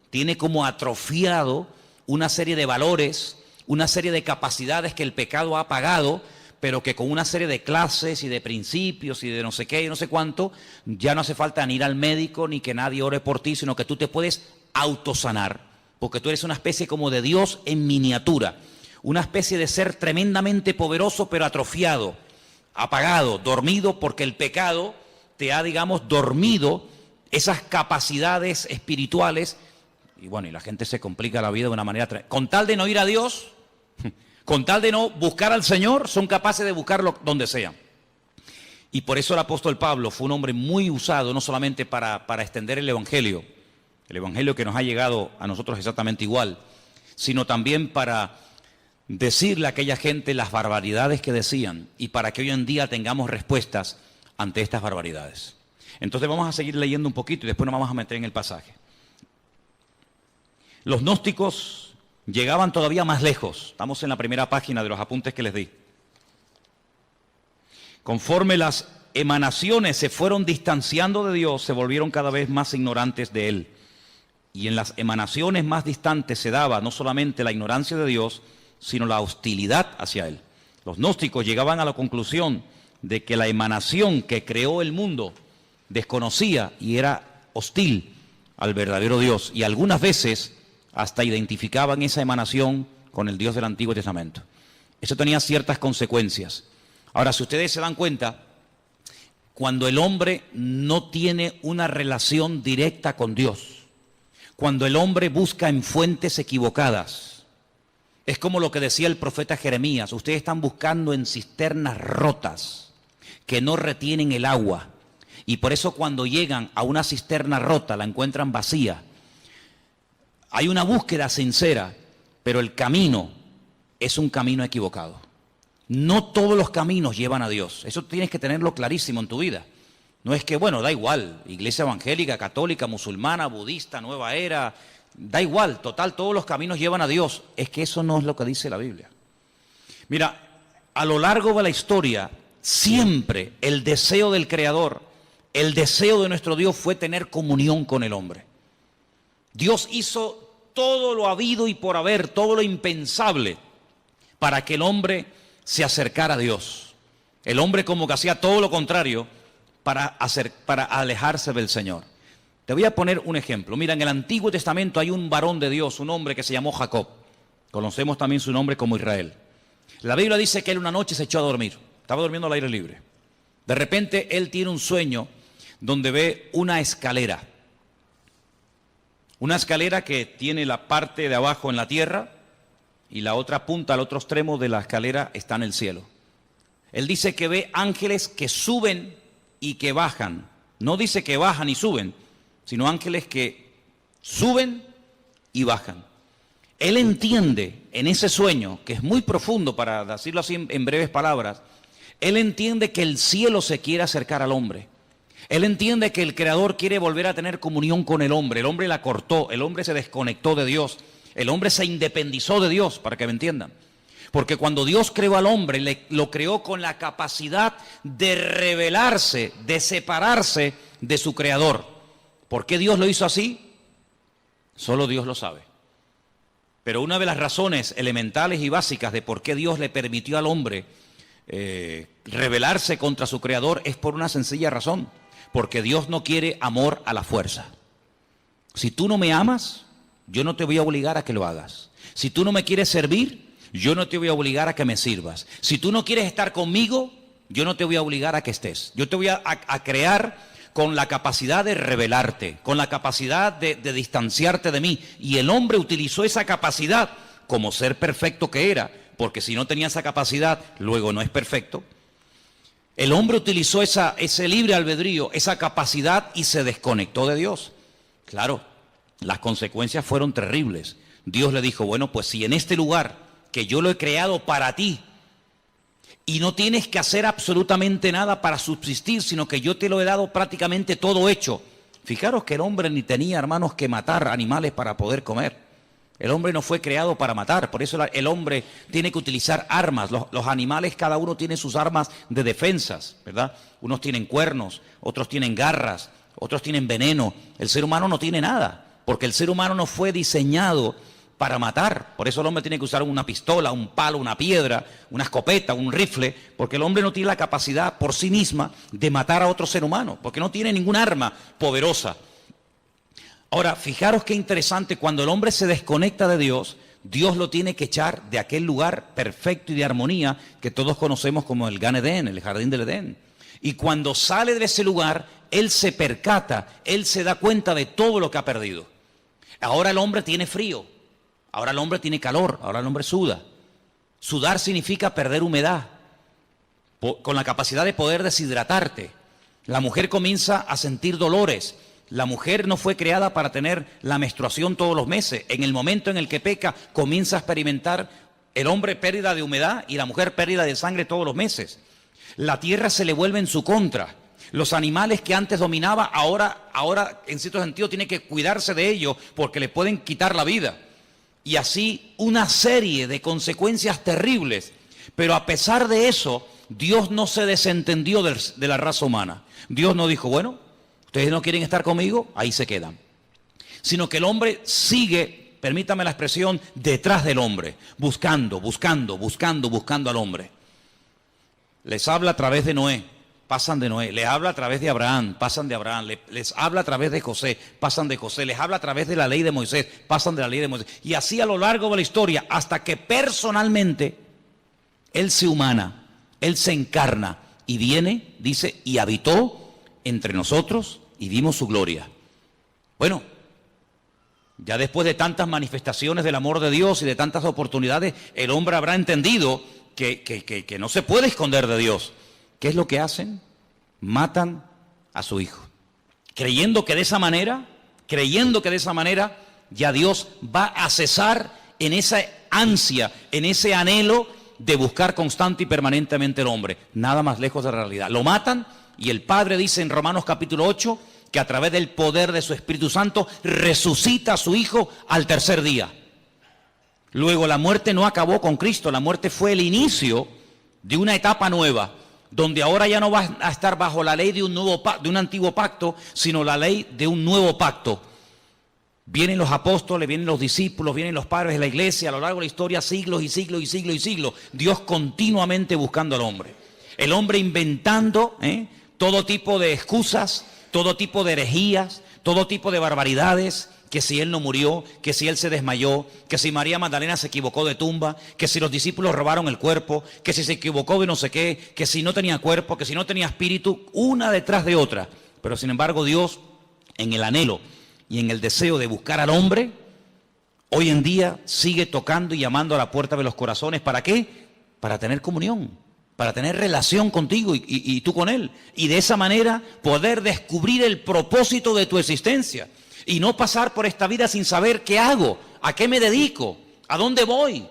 Speaker 1: tiene como atrofiado una serie de valores, una serie de capacidades que el pecado ha apagado, pero que con una serie de clases y de principios y de no sé qué y no sé cuánto, ya no hace falta ni ir al médico ni que nadie ore por ti, sino que tú te puedes autosanar, porque tú eres una especie como de Dios en miniatura, una especie de ser tremendamente poderoso pero atrofiado, apagado, dormido, porque el pecado te ha, digamos, dormido esas capacidades espirituales, y bueno, y la gente se complica la vida de una manera con tal de no ir a Dios, con tal de no buscar al Señor, son capaces de buscarlo donde sea. Y por eso el apóstol Pablo fue un hombre muy usado, no solamente para extender el evangelio que nos ha llegado a nosotros exactamente igual, sino también para decirle a aquella gente las barbaridades que decían y para que hoy en día tengamos respuestas ante estas barbaridades. Entonces vamos a seguir leyendo un poquito y después nos vamos a meter en el pasaje. Los gnósticos llegaban todavía más lejos. Estamos en la primera página de los apuntes que les di. Conforme las emanaciones se fueron distanciando de Dios, se volvieron cada vez más ignorantes de Él. Y en las emanaciones más distantes se daba no solamente la ignorancia de Dios, sino la hostilidad hacia Él. Los gnósticos llegaban a la conclusión de que la emanación que creó el mundo desconocía y era hostil al verdadero Dios. Y algunas veces hasta identificaban esa emanación con el Dios del Antiguo Testamento. Eso tenía ciertas consecuencias. Ahora, si ustedes se dan cuenta, cuando el hombre no tiene una relación directa con Dios, cuando el hombre busca en fuentes equivocadas, es como lo que decía el profeta Jeremías: ustedes están buscando en cisternas rotas que no retienen el agua, y por eso cuando llegan a una cisterna rota la encuentran vacía. Hay una búsqueda sincera, pero el camino es un camino equivocado. No todos los caminos llevan a Dios. Eso tienes que tenerlo clarísimo en tu vida. No es que, bueno, da igual, iglesia evangélica, católica, musulmana, budista, nueva era, Da igual, total, todos los caminos llevan a Dios. Es que eso no es lo que dice la Biblia. Mira, a lo largo de la historia, siempre el deseo del Creador, el deseo de nuestro Dios fue tener comunión con el hombre. Dios hizo todo lo habido y por haber, todo lo impensable, para que el hombre se acercara a Dios. El hombre como que hacía todo lo contrario para alejarse del Señor. Te voy a poner un ejemplo. Mira, en el Antiguo Testamento hay un varón de Dios, un hombre que se llamó Jacob. Conocemos también su nombre como Israel. La Biblia dice que él una noche se echó a dormir. Estaba durmiendo al aire libre. De repente él tiene un sueño donde ve una escalera. Una escalera que tiene la parte de abajo en la tierra y la otra punta, al otro extremo de la escalera está en el cielo. Él dice que ve ángeles que suben y que bajan. No dice que bajan y suben, sino ángeles que suben y bajan. Él entiende en ese sueño, que es muy profundo para decirlo así en breves palabras, él entiende que el cielo se quiere acercar al hombre. Él entiende que el Creador quiere volver a tener comunión con el hombre. El hombre la cortó, el hombre se desconectó de Dios. El hombre se independizó de Dios, para que me entiendan. Porque cuando Dios creó al hombre, lo creó con la capacidad de rebelarse, de separarse de su Creador. ¿Por qué Dios lo hizo así? Solo Dios lo sabe. Pero una de las razones elementales y básicas de por qué Dios le permitió al hombre rebelarse contra su Creador es por una sencilla razón. Porque Dios no quiere amor a la fuerza. Si tú no me amas, yo no te voy a obligar a que lo hagas. Si tú no me quieres servir, yo no te voy a obligar a que me sirvas. Si tú no quieres estar conmigo, yo no te voy a obligar a que estés. Yo te voy a crear con la capacidad de rebelarte, con la capacidad de distanciarte de mí. Y el hombre utilizó esa capacidad como ser perfecto que era, porque si no tenía esa capacidad, luego no es perfecto. El hombre utilizó ese libre albedrío, esa capacidad y se desconectó de Dios. Claro, las consecuencias fueron terribles. Dios le dijo, bueno, pues si en este lugar que yo lo he creado para ti y no tienes que hacer absolutamente nada para subsistir, sino que yo te lo he dado prácticamente todo hecho. Fijaros que el hombre ni tenía, hermanos, que matar animales para poder comer. El hombre no fue creado para matar, por eso el hombre tiene que utilizar armas. Los animales, cada uno tiene sus armas de defensas, ¿verdad? Unos tienen cuernos, otros tienen garras, otros tienen veneno. El ser humano no tiene nada, porque el ser humano no fue diseñado para matar. Por eso el hombre tiene que usar una pistola, un palo, una piedra, una escopeta, un rifle, porque el hombre no tiene la capacidad por sí misma de matar a otro ser humano, porque no tiene ningún arma poderosa. Ahora, fijaros qué interesante, cuando el hombre se desconecta de Dios, Dios lo tiene que echar de aquel lugar perfecto y de armonía que todos conocemos como el Gan Edén, el jardín del Edén. Y cuando sale de ese lugar, él se percata, él se da cuenta de todo lo que ha perdido. Ahora el hombre tiene frío, ahora el hombre tiene calor, ahora el hombre suda. Sudar significa perder humedad, con la capacidad de poder deshidratarte. La mujer comienza a sentir dolores. La mujer no fue creada para tener la menstruación todos los meses. En el momento en el que peca, comienza a experimentar el hombre pérdida de humedad y la mujer pérdida de sangre todos los meses. La tierra se le vuelve en su contra. Los animales que antes dominaba, ahora en cierto sentido tiene que cuidarse de ellos porque le pueden quitar la vida. Y así una serie de consecuencias terribles. Pero a pesar de eso, Dios no se desentendió de la raza humana. Dios no dijo, bueno, ustedes no quieren estar conmigo, ahí se quedan. Sino que el hombre sigue, permítame la expresión, detrás del hombre, buscando al hombre. Les habla a través de Noé, pasan de Noé. Les habla a través de Abraham, pasan de Abraham. Les habla a través de José, pasan de José. Les habla a través de la ley de Moisés, pasan de la ley de Moisés. Y así a lo largo de la historia, hasta que personalmente Él se humana, Él se encarna y viene, dice, y habitó entre nosotros y vimos su gloria. Bueno, ya después de tantas manifestaciones del amor de Dios y de tantas oportunidades, el hombre habrá entendido que no se puede esconder de Dios. ¿Qué es lo que hacen? Matan a su hijo, creyendo que de esa manera ya Dios va a cesar en esa ansia, en ese anhelo de buscar constante y permanentemente al hombre. Nada más lejos de la realidad. Lo matan. Y el Padre dice en Romanos capítulo 8 que a través del poder de su Espíritu Santo resucita a su Hijo al tercer día. Luego la muerte no acabó con Cristo, la muerte fue el inicio de una etapa nueva, donde ahora ya no va a estar bajo la ley de un antiguo pacto, sino la ley de un nuevo pacto. Vienen los apóstoles, vienen los discípulos, vienen los padres de la iglesia, a lo largo de la historia, siglos y siglos y siglos y siglos. Dios continuamente buscando al hombre. El hombre inventando todo tipo de excusas, todo tipo de herejías, todo tipo de barbaridades, que si él no murió, que si él se desmayó, que si María Magdalena se equivocó de tumba, que si los discípulos robaron el cuerpo, que si se equivocó de no sé qué, que si no tenía cuerpo, que si no tenía espíritu, una detrás de otra. Pero sin embargo Dios, en el anhelo y en el deseo de buscar al hombre, hoy en día sigue tocando y llamando a la puerta de los corazones. ¿Para qué? Para tener comunión, para tener relación contigo y tú con él. Y de esa manera poder descubrir el propósito de tu existencia. Y no pasar por esta vida sin saber qué hago, a qué me dedico, a dónde voy.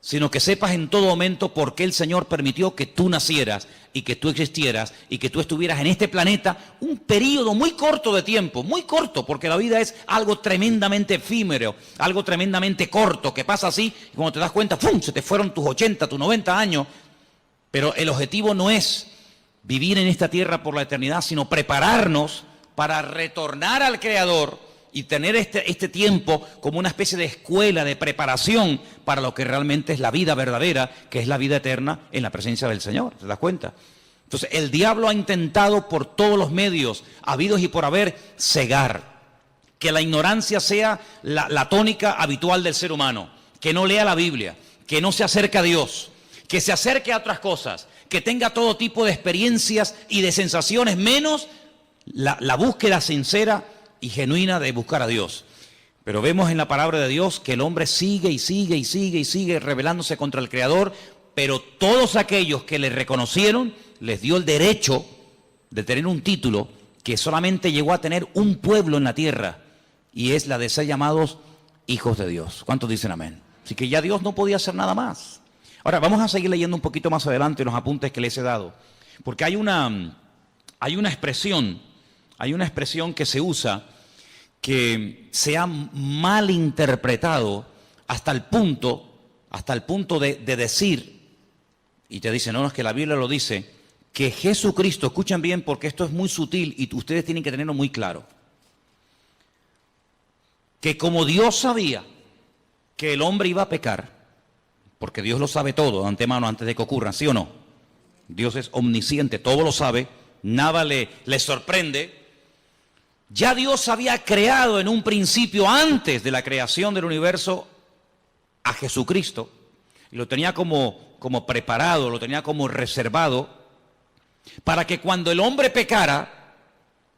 Speaker 1: Sino que sepas en todo momento por qué el Señor permitió que tú nacieras y que tú existieras y que tú estuvieras en este planeta un periodo muy corto de tiempo, muy corto, porque la vida es algo tremendamente efímero, algo tremendamente corto, que pasa así y cuando te das cuenta, ¡pum!, se te fueron tus 80, tus 90 años. Pero el objetivo no es vivir en esta tierra por la eternidad, sino prepararnos para retornar al Creador y tener este tiempo como una especie de escuela, de preparación para lo que realmente es la vida verdadera, que es la vida eterna en la presencia del Señor. ¿Se das cuenta? Entonces, el diablo ha intentado por todos los medios, habidos y por haber, cegar. Que la ignorancia sea la tónica habitual del ser humano. Que no lea la Biblia, que no se acerque a Dios, que se acerque a otras cosas, que tenga todo tipo de experiencias y de sensaciones, menos la búsqueda sincera y genuina de buscar a Dios. Pero vemos en la palabra de Dios que el hombre sigue y sigue y sigue y sigue rebelándose contra el Creador, pero todos aquellos que le reconocieron, les dio el derecho de tener un título que solamente llegó a tener un pueblo en la tierra, y es la de ser llamados hijos de Dios. ¿Cuántos dicen amén? Así que ya Dios no podía hacer nada más. Ahora, vamos a seguir leyendo un poquito más adelante los apuntes que les he dado, porque hay una expresión que se usa que se ha mal interpretado hasta el punto de decir, y te dicen, no, es que la Biblia lo dice, que Jesucristo, escuchen bien porque esto es muy sutil y ustedes tienen que tenerlo muy claro, que como Dios sabía que el hombre iba a pecar, porque Dios lo sabe todo de antemano antes de que ocurra, ¿sí o no? Dios es omnisciente, todo lo sabe, nada le sorprende. Ya Dios había creado en un principio, antes de la creación del universo, a Jesucristo. Y lo tenía como preparado, lo tenía como reservado, para que cuando el hombre pecara,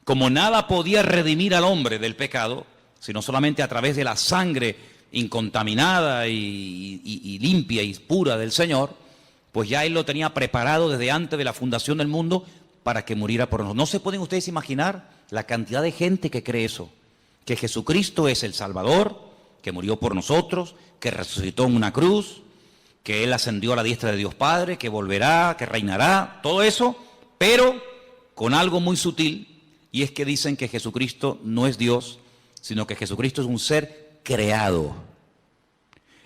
Speaker 1: como nada podía redimir al hombre del pecado, sino solamente a través de la sangre incontaminada y limpia y pura del Señor, pues ya Él lo tenía preparado desde antes de la fundación del mundo para que muriera por nosotros. ¿No se pueden ustedes imaginar la cantidad de gente que cree eso? Que Jesucristo es el Salvador, que murió por nosotros, que resucitó en una cruz, que Él ascendió a la diestra de Dios Padre, que volverá, que reinará, todo eso, pero con algo muy sutil, y es que dicen que Jesucristo no es Dios, sino que Jesucristo es un ser creado.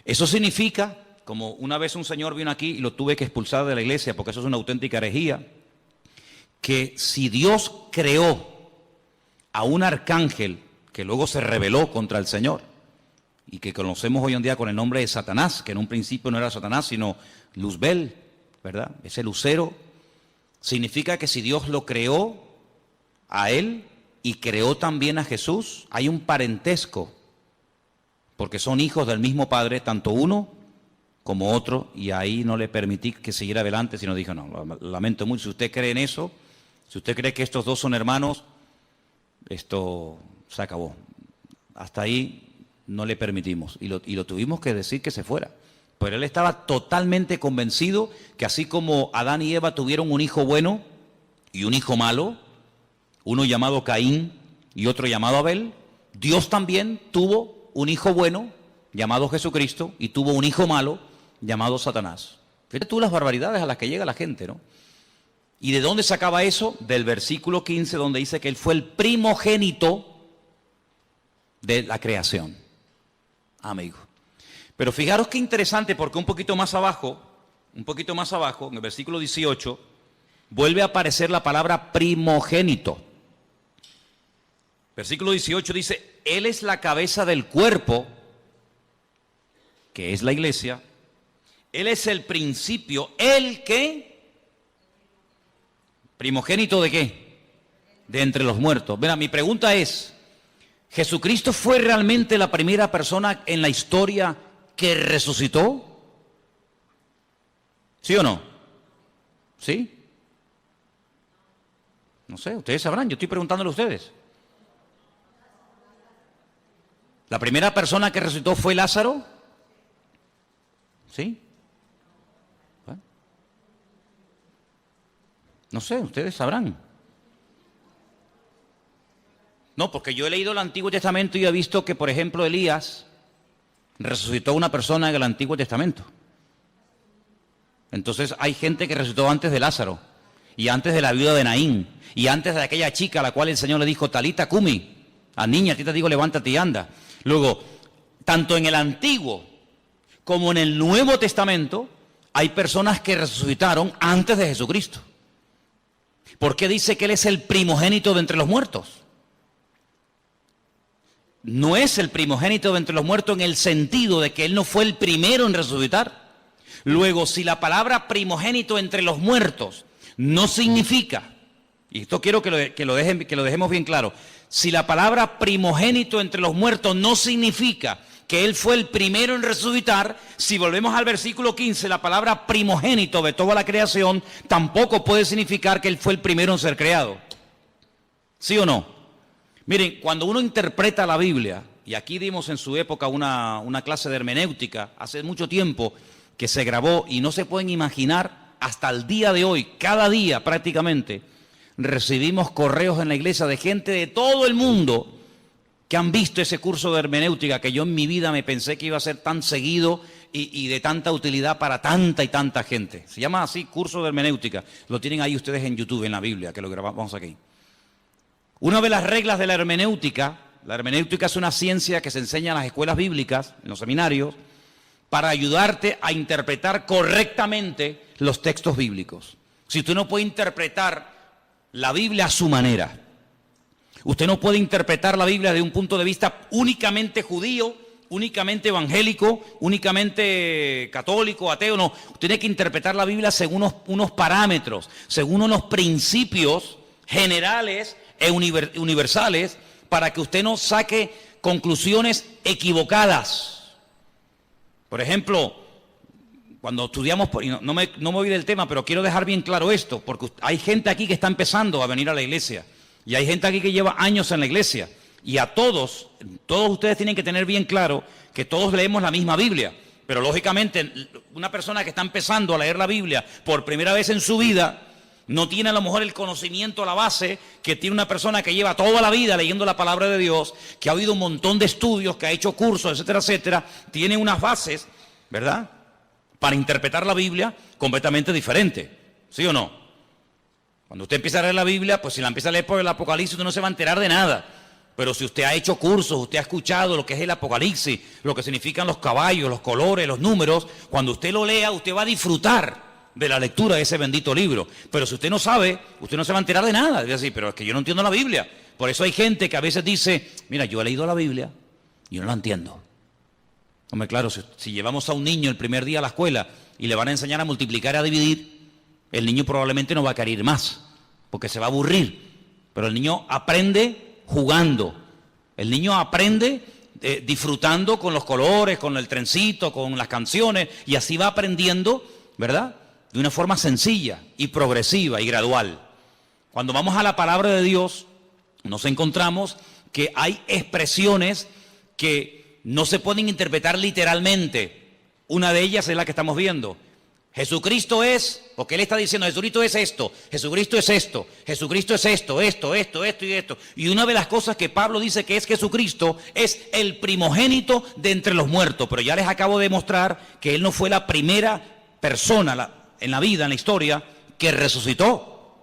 Speaker 1: Eso significa, como una vez un señor vino aquí y lo tuve que expulsar de la iglesia, porque eso es una auténtica herejía, que si Dios creó a un arcángel que luego se rebeló contra el Señor y que conocemos hoy en día con el nombre de Satanás, que en un principio no era Satanás sino Luzbel, ¿verdad? Ese lucero, significa que si Dios lo creó a él y creó también a Jesús, hay un parentesco, porque son hijos del mismo Padre, tanto uno como otro, y ahí no le permití que siguiera adelante, sino dijo, no, lamento mucho, si usted cree en eso, si usted cree que estos dos son hermanos, esto se acabó. Hasta ahí no le permitimos. Y lo tuvimos que decir que se fuera. Pero él estaba totalmente convencido que así como Adán y Eva tuvieron un hijo bueno y un hijo malo, uno llamado Caín y otro llamado Abel, Dios también tuvo un hijo bueno llamado Jesucristo y tuvo un hijo malo llamado Satanás. Fíjate tú las barbaridades a las que llega la gente, ¿no? ¿Y de dónde sacaba eso? Del versículo 15, donde dice que Él fue el primogénito de la creación. Amigo. Pero fijaros qué interesante, porque un poquito más abajo, en el versículo 18, vuelve a aparecer la palabra primogénito. Versículo 18 dice, Él es la cabeza del cuerpo, que es la iglesia. Él es el principio, ¿el qué? ¿Primogénito de qué? De entre los muertos. Mira, mi pregunta es, ¿Jesucristo fue realmente la primera persona en la historia que resucitó? ¿Sí o no? ¿Sí? No sé, ustedes sabrán, yo estoy preguntándole a ustedes. ¿La primera persona que resucitó fue Lázaro? ¿Sí? Bueno. No sé, ustedes sabrán. No, porque yo he leído el Antiguo Testamento y he visto que, por ejemplo, Elías resucitó a una persona en el Antiguo Testamento. Entonces hay gente que resucitó antes de Lázaro, y antes de la viuda de Naín, y antes de aquella chica a la cual el Señor le dijo, Talita Cumi, a niña, a ti te digo, levántate y anda. Luego, tanto en el Antiguo como en el Nuevo Testamento, hay personas que resucitaron antes de Jesucristo. ¿Por qué dice que Él es el primogénito de entre los muertos? No es el primogénito de entre los muertos en el sentido de que Él no fue el primero en resucitar. Luego, si la palabra primogénito entre los muertos no significa, y esto quiero que lo dejemos bien claro, si la palabra primogénito entre los muertos no significa que Él fue el primero en resucitar, si volvemos al versículo 15, la palabra primogénito de toda la creación tampoco puede significar que Él fue el primero en ser creado. ¿Sí o no? Miren, cuando uno interpreta la Biblia, y aquí dimos en su época una clase de hermenéutica, hace mucho tiempo que se grabó y no se pueden imaginar hasta el día de hoy, cada día prácticamente, recibimos correos en la iglesia de gente de todo el mundo que han visto ese curso de hermenéutica que yo en mi vida me pensé que iba a ser tan seguido y de tanta utilidad para tanta y tanta gente. Se llama así, curso de hermenéutica. Lo tienen ahí ustedes en YouTube, en la Biblia, que lo grabamos aquí. Una de las reglas de la hermenéutica es una ciencia que se enseña en las escuelas bíblicas, en los seminarios, para ayudarte a interpretar correctamente los textos bíblicos. Si usted no puede interpretar la Biblia a su manera, usted no puede interpretar la Biblia desde un punto de vista únicamente judío, únicamente evangélico, únicamente católico, ateo, no. Usted tiene que interpretar la Biblia según unos parámetros, según unos principios generales e universales, para que usted no saque conclusiones equivocadas. Por ejemplo, cuando estudiamos, no me voy del tema, pero quiero dejar bien claro esto, porque hay gente aquí que está empezando a venir a la iglesia, y hay gente aquí que lleva años en la iglesia, y a todos ustedes tienen que tener bien claro que todos leemos la misma Biblia, pero lógicamente una persona que está empezando a leer la Biblia por primera vez en su vida, no tiene a lo mejor el conocimiento, la base que tiene una persona que lleva toda la vida leyendo la palabra de Dios, que ha oído un montón de estudios, que ha hecho cursos, etcétera, etcétera. Tiene unas bases, ¿verdad?, para interpretar la Biblia completamente diferente. ¿Sí o no? Cuando usted empieza a leer la Biblia, pues si la empieza a leer por el Apocalipsis, usted no se va a enterar de nada. Pero si usted ha hecho cursos, usted ha escuchado lo que es el Apocalipsis, lo que significan los caballos, los colores, los números, cuando usted lo lea, usted va a disfrutar de la lectura de ese bendito libro. Pero si usted no sabe, usted no se va a enterar de nada. Es decir, pero es que yo no entiendo la Biblia. Por eso hay gente que a veces dice, mira, yo he leído la Biblia y yo no la entiendo. Hombre, claro, si llevamos a un niño el primer día a la escuela y le van a enseñar a multiplicar y a dividir, el niño probablemente no va a querer ir más, porque se va a aburrir. Pero el niño aprende jugando. El niño aprende disfrutando con los colores, con el trencito, con las canciones, y así va aprendiendo, ¿verdad?, de una forma sencilla y progresiva y gradual. Cuando vamos a la palabra de Dios, nos encontramos que hay expresiones que no se pueden interpretar literalmente. Una de ellas es la que estamos viendo. Jesucristo es, porque Él está diciendo, Jesucristo es esto, Jesucristo es esto, Jesucristo es esto y esto. Y una de las cosas que Pablo dice que es Jesucristo es el primogénito de entre los muertos. Pero ya les acabo de mostrar que Él no fue la primera persona en la vida, en la historia, que resucitó.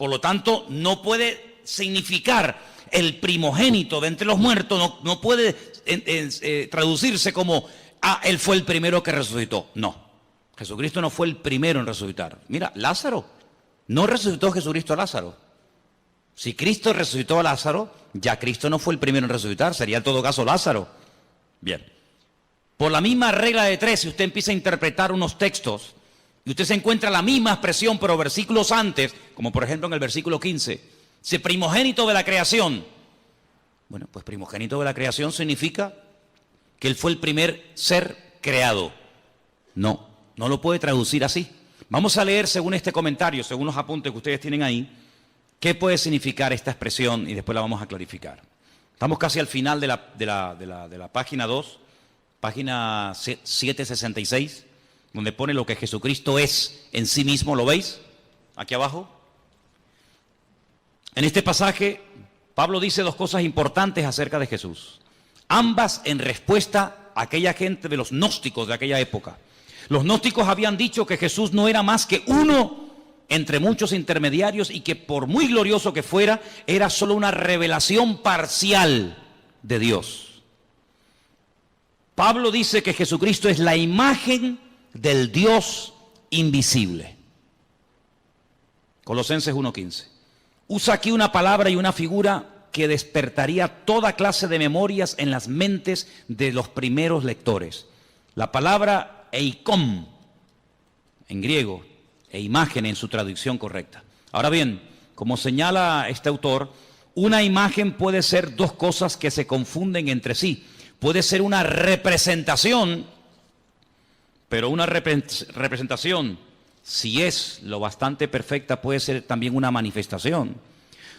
Speaker 1: Por lo tanto, no puede significar el primogénito de entre los muertos, no puede traducirse como, él fue el primero que resucitó. No, Jesucristo no fue el primero en resucitar. Mira, Lázaro, no resucitó Jesucristo a Lázaro. Si Cristo resucitó a Lázaro, ya Cristo no fue el primero en resucitar, sería en todo caso Lázaro. Bien, por la misma regla de tres, si usted empieza a interpretar unos textos y usted se encuentra la misma expresión, pero versículos antes, como por ejemplo en el versículo 15, dice primogénito de la creación. Bueno, pues primogénito de la creación significa que él fue el primer ser creado. No lo puede traducir así. Vamos a leer según este comentario, según los apuntes que ustedes tienen ahí, qué puede significar esta expresión y después la vamos a clarificar. Estamos casi al final de la página 2, página 766, donde pone lo que Jesucristo es en sí mismo, ¿lo veis? Aquí abajo. En este pasaje, Pablo dice dos cosas importantes acerca de Jesús. Ambas en respuesta a aquella gente de los gnósticos de aquella época. Los gnósticos habían dicho que Jesús no era más que uno entre muchos intermediarios y que por muy glorioso que fuera, era solo una revelación parcial de Dios. Pablo dice que Jesucristo es la imagen del Dios invisible. Colosenses 1:15. Usa aquí una palabra y una figura que despertaría toda clase de memorias en las mentes de los primeros lectores. La palabra eikon, en griego, e imagen en su traducción correcta. Ahora bien, como señala este autor, una imagen puede ser dos cosas que se confunden entre sí. Puede ser una representación, pero una representación, si es lo bastante perfecta, puede ser también una manifestación.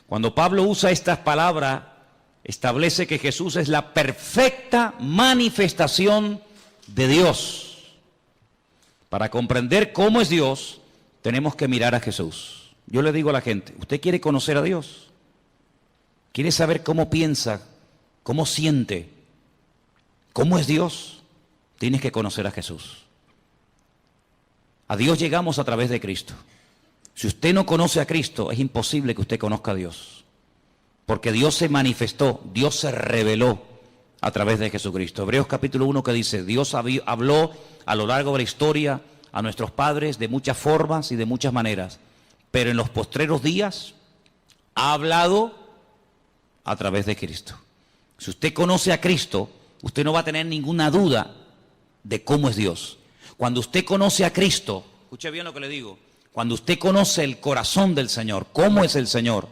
Speaker 1: Cuando Pablo usa estas palabras, establece que Jesús es la perfecta manifestación de Dios. Para comprender cómo es Dios, tenemos que mirar a Jesús. Yo le digo a la gente, ¿usted quiere conocer a Dios? ¿Quiere saber cómo piensa, cómo siente, cómo es Dios? Tienes que conocer a Jesús. A Dios llegamos a través de Cristo. Si usted no conoce a Cristo, es imposible que usted conozca a Dios. Porque Dios se manifestó, Dios se reveló a través de Jesucristo. Hebreos capítulo 1 que dice, Dios habló a lo largo de la historia a nuestros padres de muchas formas y de muchas maneras, pero en los postreros días ha hablado a través de Cristo. Si usted conoce a Cristo, usted no va a tener ninguna duda de cómo es Dios. Cuando usted conoce a Cristo, escuche bien lo que le digo, cuando usted conoce el corazón del Señor, cómo es el Señor,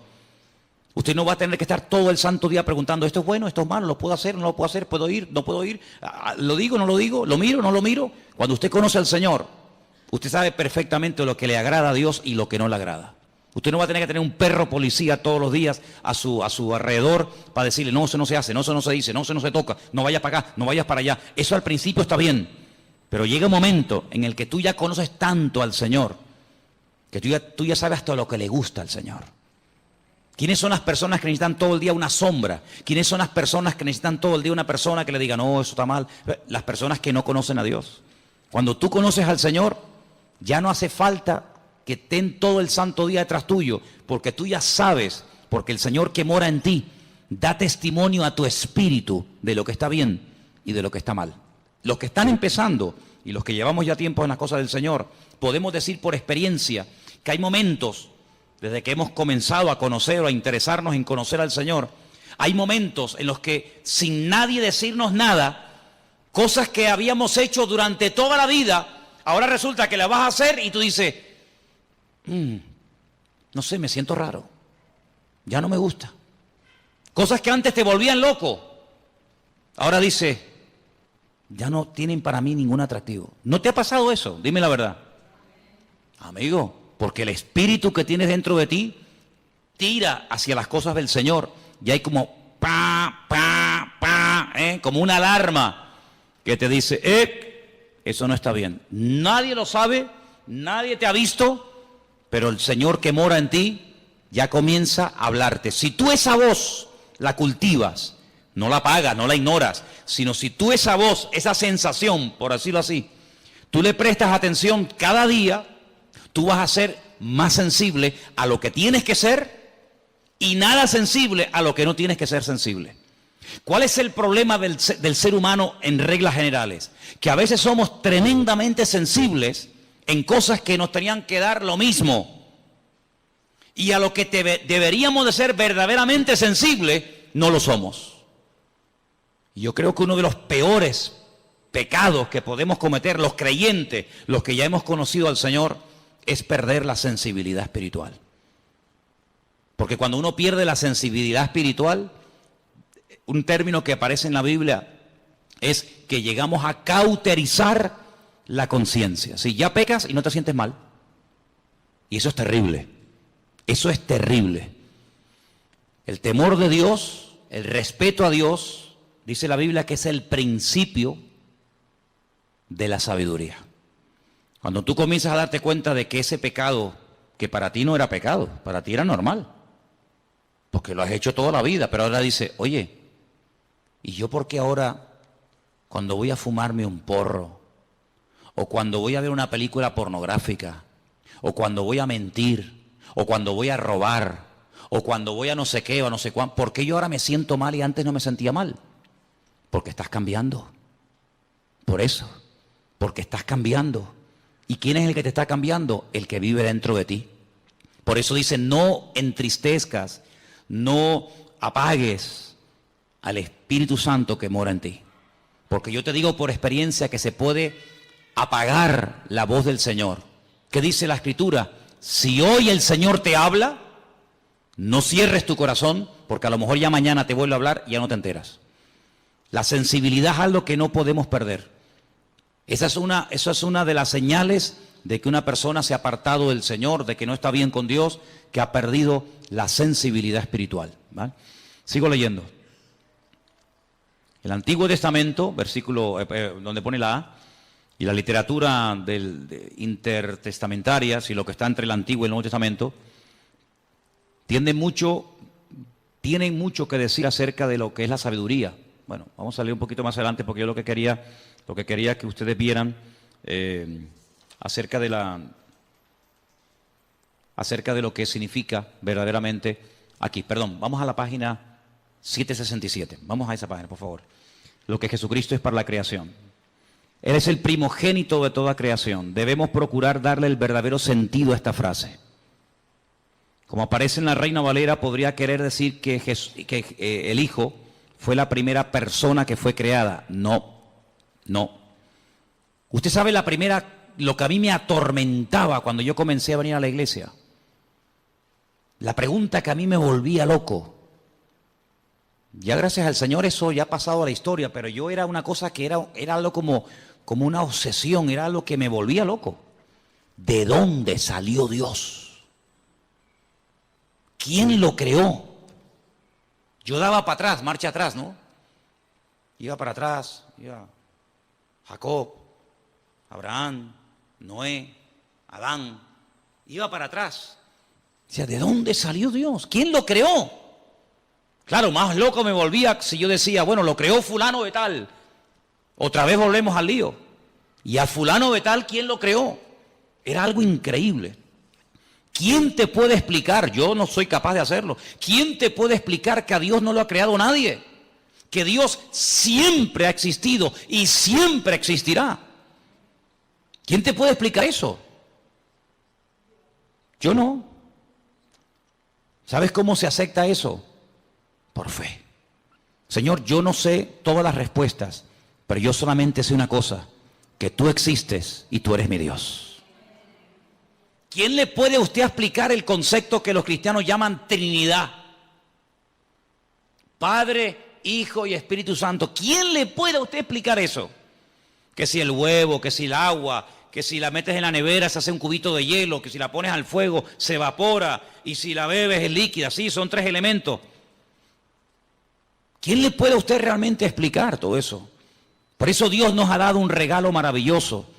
Speaker 1: usted no va a tener que estar todo el santo día preguntando, esto es bueno, esto es malo, lo puedo hacer, no lo puedo hacer, puedo ir, no puedo ir, lo digo, no lo digo, lo miro, no lo miro. Cuando usted conoce al Señor, usted sabe perfectamente lo que le agrada a Dios y lo que no le agrada. Usted no va a tener que tener un perro policía todos los días a su alrededor para decirle, no, eso no se hace, no, eso no se dice, no, eso no se toca, no vayas para acá, no vayas para allá. Eso al principio está bien, pero llega un momento en el que tú ya conoces tanto al Señor, que tú ya sabes hasta lo que le gusta al Señor. ¿Quiénes son las personas que necesitan todo el día una sombra? ¿Quiénes son las personas que necesitan todo el día una persona que le diga, no, eso está mal? Las personas que no conocen a Dios. Cuando tú conoces al Señor, ya no hace falta que estén todo el santo día detrás tuyo, porque tú ya sabes, porque el Señor que mora en ti da testimonio a tu espíritu de lo que está bien y de lo que está mal. Los que están empezando y los que llevamos ya tiempo en las cosas del Señor, podemos decir por experiencia que hay momentos, desde que hemos comenzado a conocer o a interesarnos en conocer al Señor, hay momentos en los que sin nadie decirnos nada, cosas que habíamos hecho durante toda la vida, ahora resulta que las vas a hacer y tú dices, no sé, me siento raro, ya no me gusta. Cosas que antes te volvían loco, ahora dices, ya no tienen para mí ningún atractivo. ¿No te ha pasado eso? Dime la verdad. Amigo, porque el espíritu que tienes dentro de ti tira hacia las cosas del Señor y hay como como una alarma que te dice, eso no está bien. Nadie lo sabe, nadie te ha visto, pero el Señor que mora en ti ya comienza a hablarte. Si tú esa voz la cultivas, no la apagas, no la ignoras, sino si tú esa voz, esa sensación, por decirlo así, tú le prestas atención cada día, tú vas a ser más sensible a lo que tienes que ser y nada sensible a lo que no tienes que ser sensible. ¿Cuál es el problema del ser humano en reglas generales? Que a veces somos tremendamente sensibles en cosas que nos tenían que dar lo mismo. Y a lo que deberíamos de ser verdaderamente sensibles, no lo somos. Y yo creo que uno de los peores pecados que podemos cometer los creyentes, los que ya hemos conocido al Señor, es perder la sensibilidad espiritual. Porque cuando uno pierde la sensibilidad espiritual, un término que aparece en la Biblia es que llegamos a cauterizar la conciencia. Si ya pecas y no te sientes mal. Y eso es terrible. Eso es terrible. El temor de Dios, el respeto a Dios, dice la Biblia que es el principio de la sabiduría. Cuando tú comienzas a darte cuenta de que ese pecado, que para ti no era pecado, para ti era normal, porque lo has hecho toda la vida, pero ahora dice, oye, ¿y yo por qué ahora, cuando voy a fumarme un porro, o cuando voy a ver una película pornográfica, o cuando voy a mentir, o cuando voy a robar, o cuando voy a no sé qué, o a no sé cuánto, ¿por qué yo ahora me siento mal y antes no me sentía mal? Porque estás cambiando. Por eso, porque estás cambiando. ¿Y quién es el que te está cambiando? El que vive dentro de ti. Por eso dice, no entristezcas, no apagues al Espíritu Santo que mora en ti. Porque yo te digo por experiencia que se puede apagar la voz del Señor. ¿Qué dice la Escritura? Si hoy el Señor te habla, no cierres tu corazón, porque a lo mejor ya mañana te vuelve a hablar y ya no te enteras. La sensibilidad es algo que no podemos perder. Esa es una de las señales de que una persona se ha apartado del Señor, de que no está bien con Dios, que ha perdido la sensibilidad espiritual. ¿Vale? Sigo leyendo. El Antiguo Testamento, versículo donde pone la A, y la literatura intertestamentaria, si lo que está entre el Antiguo y el Nuevo Testamento, tienen mucho que decir acerca de lo que es la sabiduría. Bueno, vamos a leer un poquito más adelante porque yo lo que quería que ustedes vieran acerca de lo que significa verdaderamente aquí. Perdón, vamos a la página 767. Vamos a esa página, por favor. Lo que Jesucristo es para la creación. Él es el primogénito de toda creación. Debemos procurar darle el verdadero sentido a esta frase. Como aparece en la Reina Valera, podría querer decir que el Hijo fue la primera persona que fue creada. No. Usted sabe lo que a mí me atormentaba cuando yo comencé a venir a la iglesia. La pregunta que a mí me volvía loco. Ya gracias al Señor eso ya ha pasado a la historia, pero yo era una cosa que era algo como una obsesión, era algo que me volvía loco. ¿De dónde salió Dios? ¿Quién lo creó? Yo daba para atrás, marcha atrás, ¿no? Iba para atrás, iba Jacob, Abraham, Noé, Adán, iba para atrás. O sea, ¿de dónde salió Dios? ¿Quién lo creó? Claro, más loco me volvía si yo decía, bueno, lo creó fulano de tal. Otra vez volvemos al lío. Y a fulano de tal, ¿quién lo creó? Era algo increíble. ¿Quién te puede explicar? Yo no soy capaz de hacerlo. ¿Quién te puede explicar que a Dios no lo ha creado nadie? Que Dios siempre ha existido y siempre existirá. ¿Quién te puede explicar eso? Yo no. ¿Sabes cómo se acepta eso? Por fe. Señor, yo no sé todas las respuestas, pero yo solamente sé una cosa, que tú existes y tú eres mi Dios. ¿Quién le puede a usted explicar el concepto que los cristianos llaman Trinidad? Padre, Hijo y Espíritu Santo. ¿Quién le puede a usted explicar eso? Que si el huevo, que si el agua, que si la metes en la nevera se hace un cubito de hielo, que si la pones al fuego se evapora y si la bebes es líquida. Sí, son 3 elementos. ¿Quién le puede a usted realmente explicar todo eso? Por eso Dios nos ha dado un regalo maravilloso.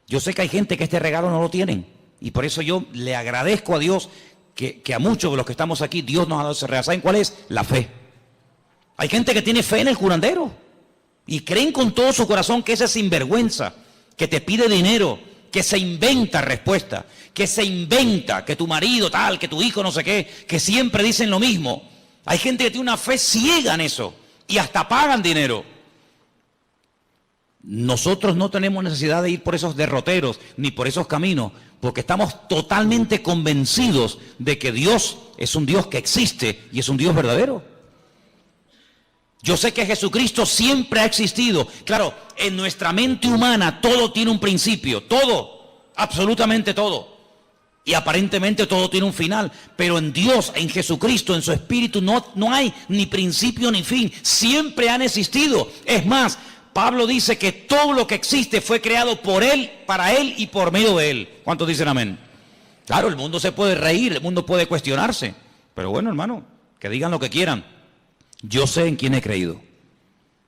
Speaker 1: Yo sé que hay gente que este regalo no lo tienen. Y por eso yo le agradezco a Dios que a muchos de los que estamos aquí, Dios nos ha dado ese regalo. ¿Saben cuál es? La fe. Hay gente que tiene fe en el curandero. Y creen con todo su corazón que ese sinvergüenza, que te pide dinero, que se inventa respuesta, que se inventa que tu marido tal, que tu hijo no sé qué, que siempre dicen lo mismo. Hay gente que tiene una fe ciega en eso y hasta pagan dinero. Nosotros no tenemos necesidad de ir por esos derroteros ni por esos caminos, porque estamos totalmente convencidos de que Dios es un Dios que existe y es un Dios verdadero. Yo sé que Jesucristo siempre ha existido. Claro, en nuestra mente humana todo tiene un principio, todo, absolutamente todo. Y aparentemente todo tiene un final, pero en Dios, en Jesucristo, en su Espíritu no hay ni principio ni fin. Siempre han existido. Es más, Pablo dice que todo lo que existe fue creado por Él, para Él y por medio de Él. ¿Cuántos dicen amén? Claro, el mundo se puede reír, el mundo puede cuestionarse. Pero bueno, hermano, que digan lo que quieran. Yo sé en quién he creído.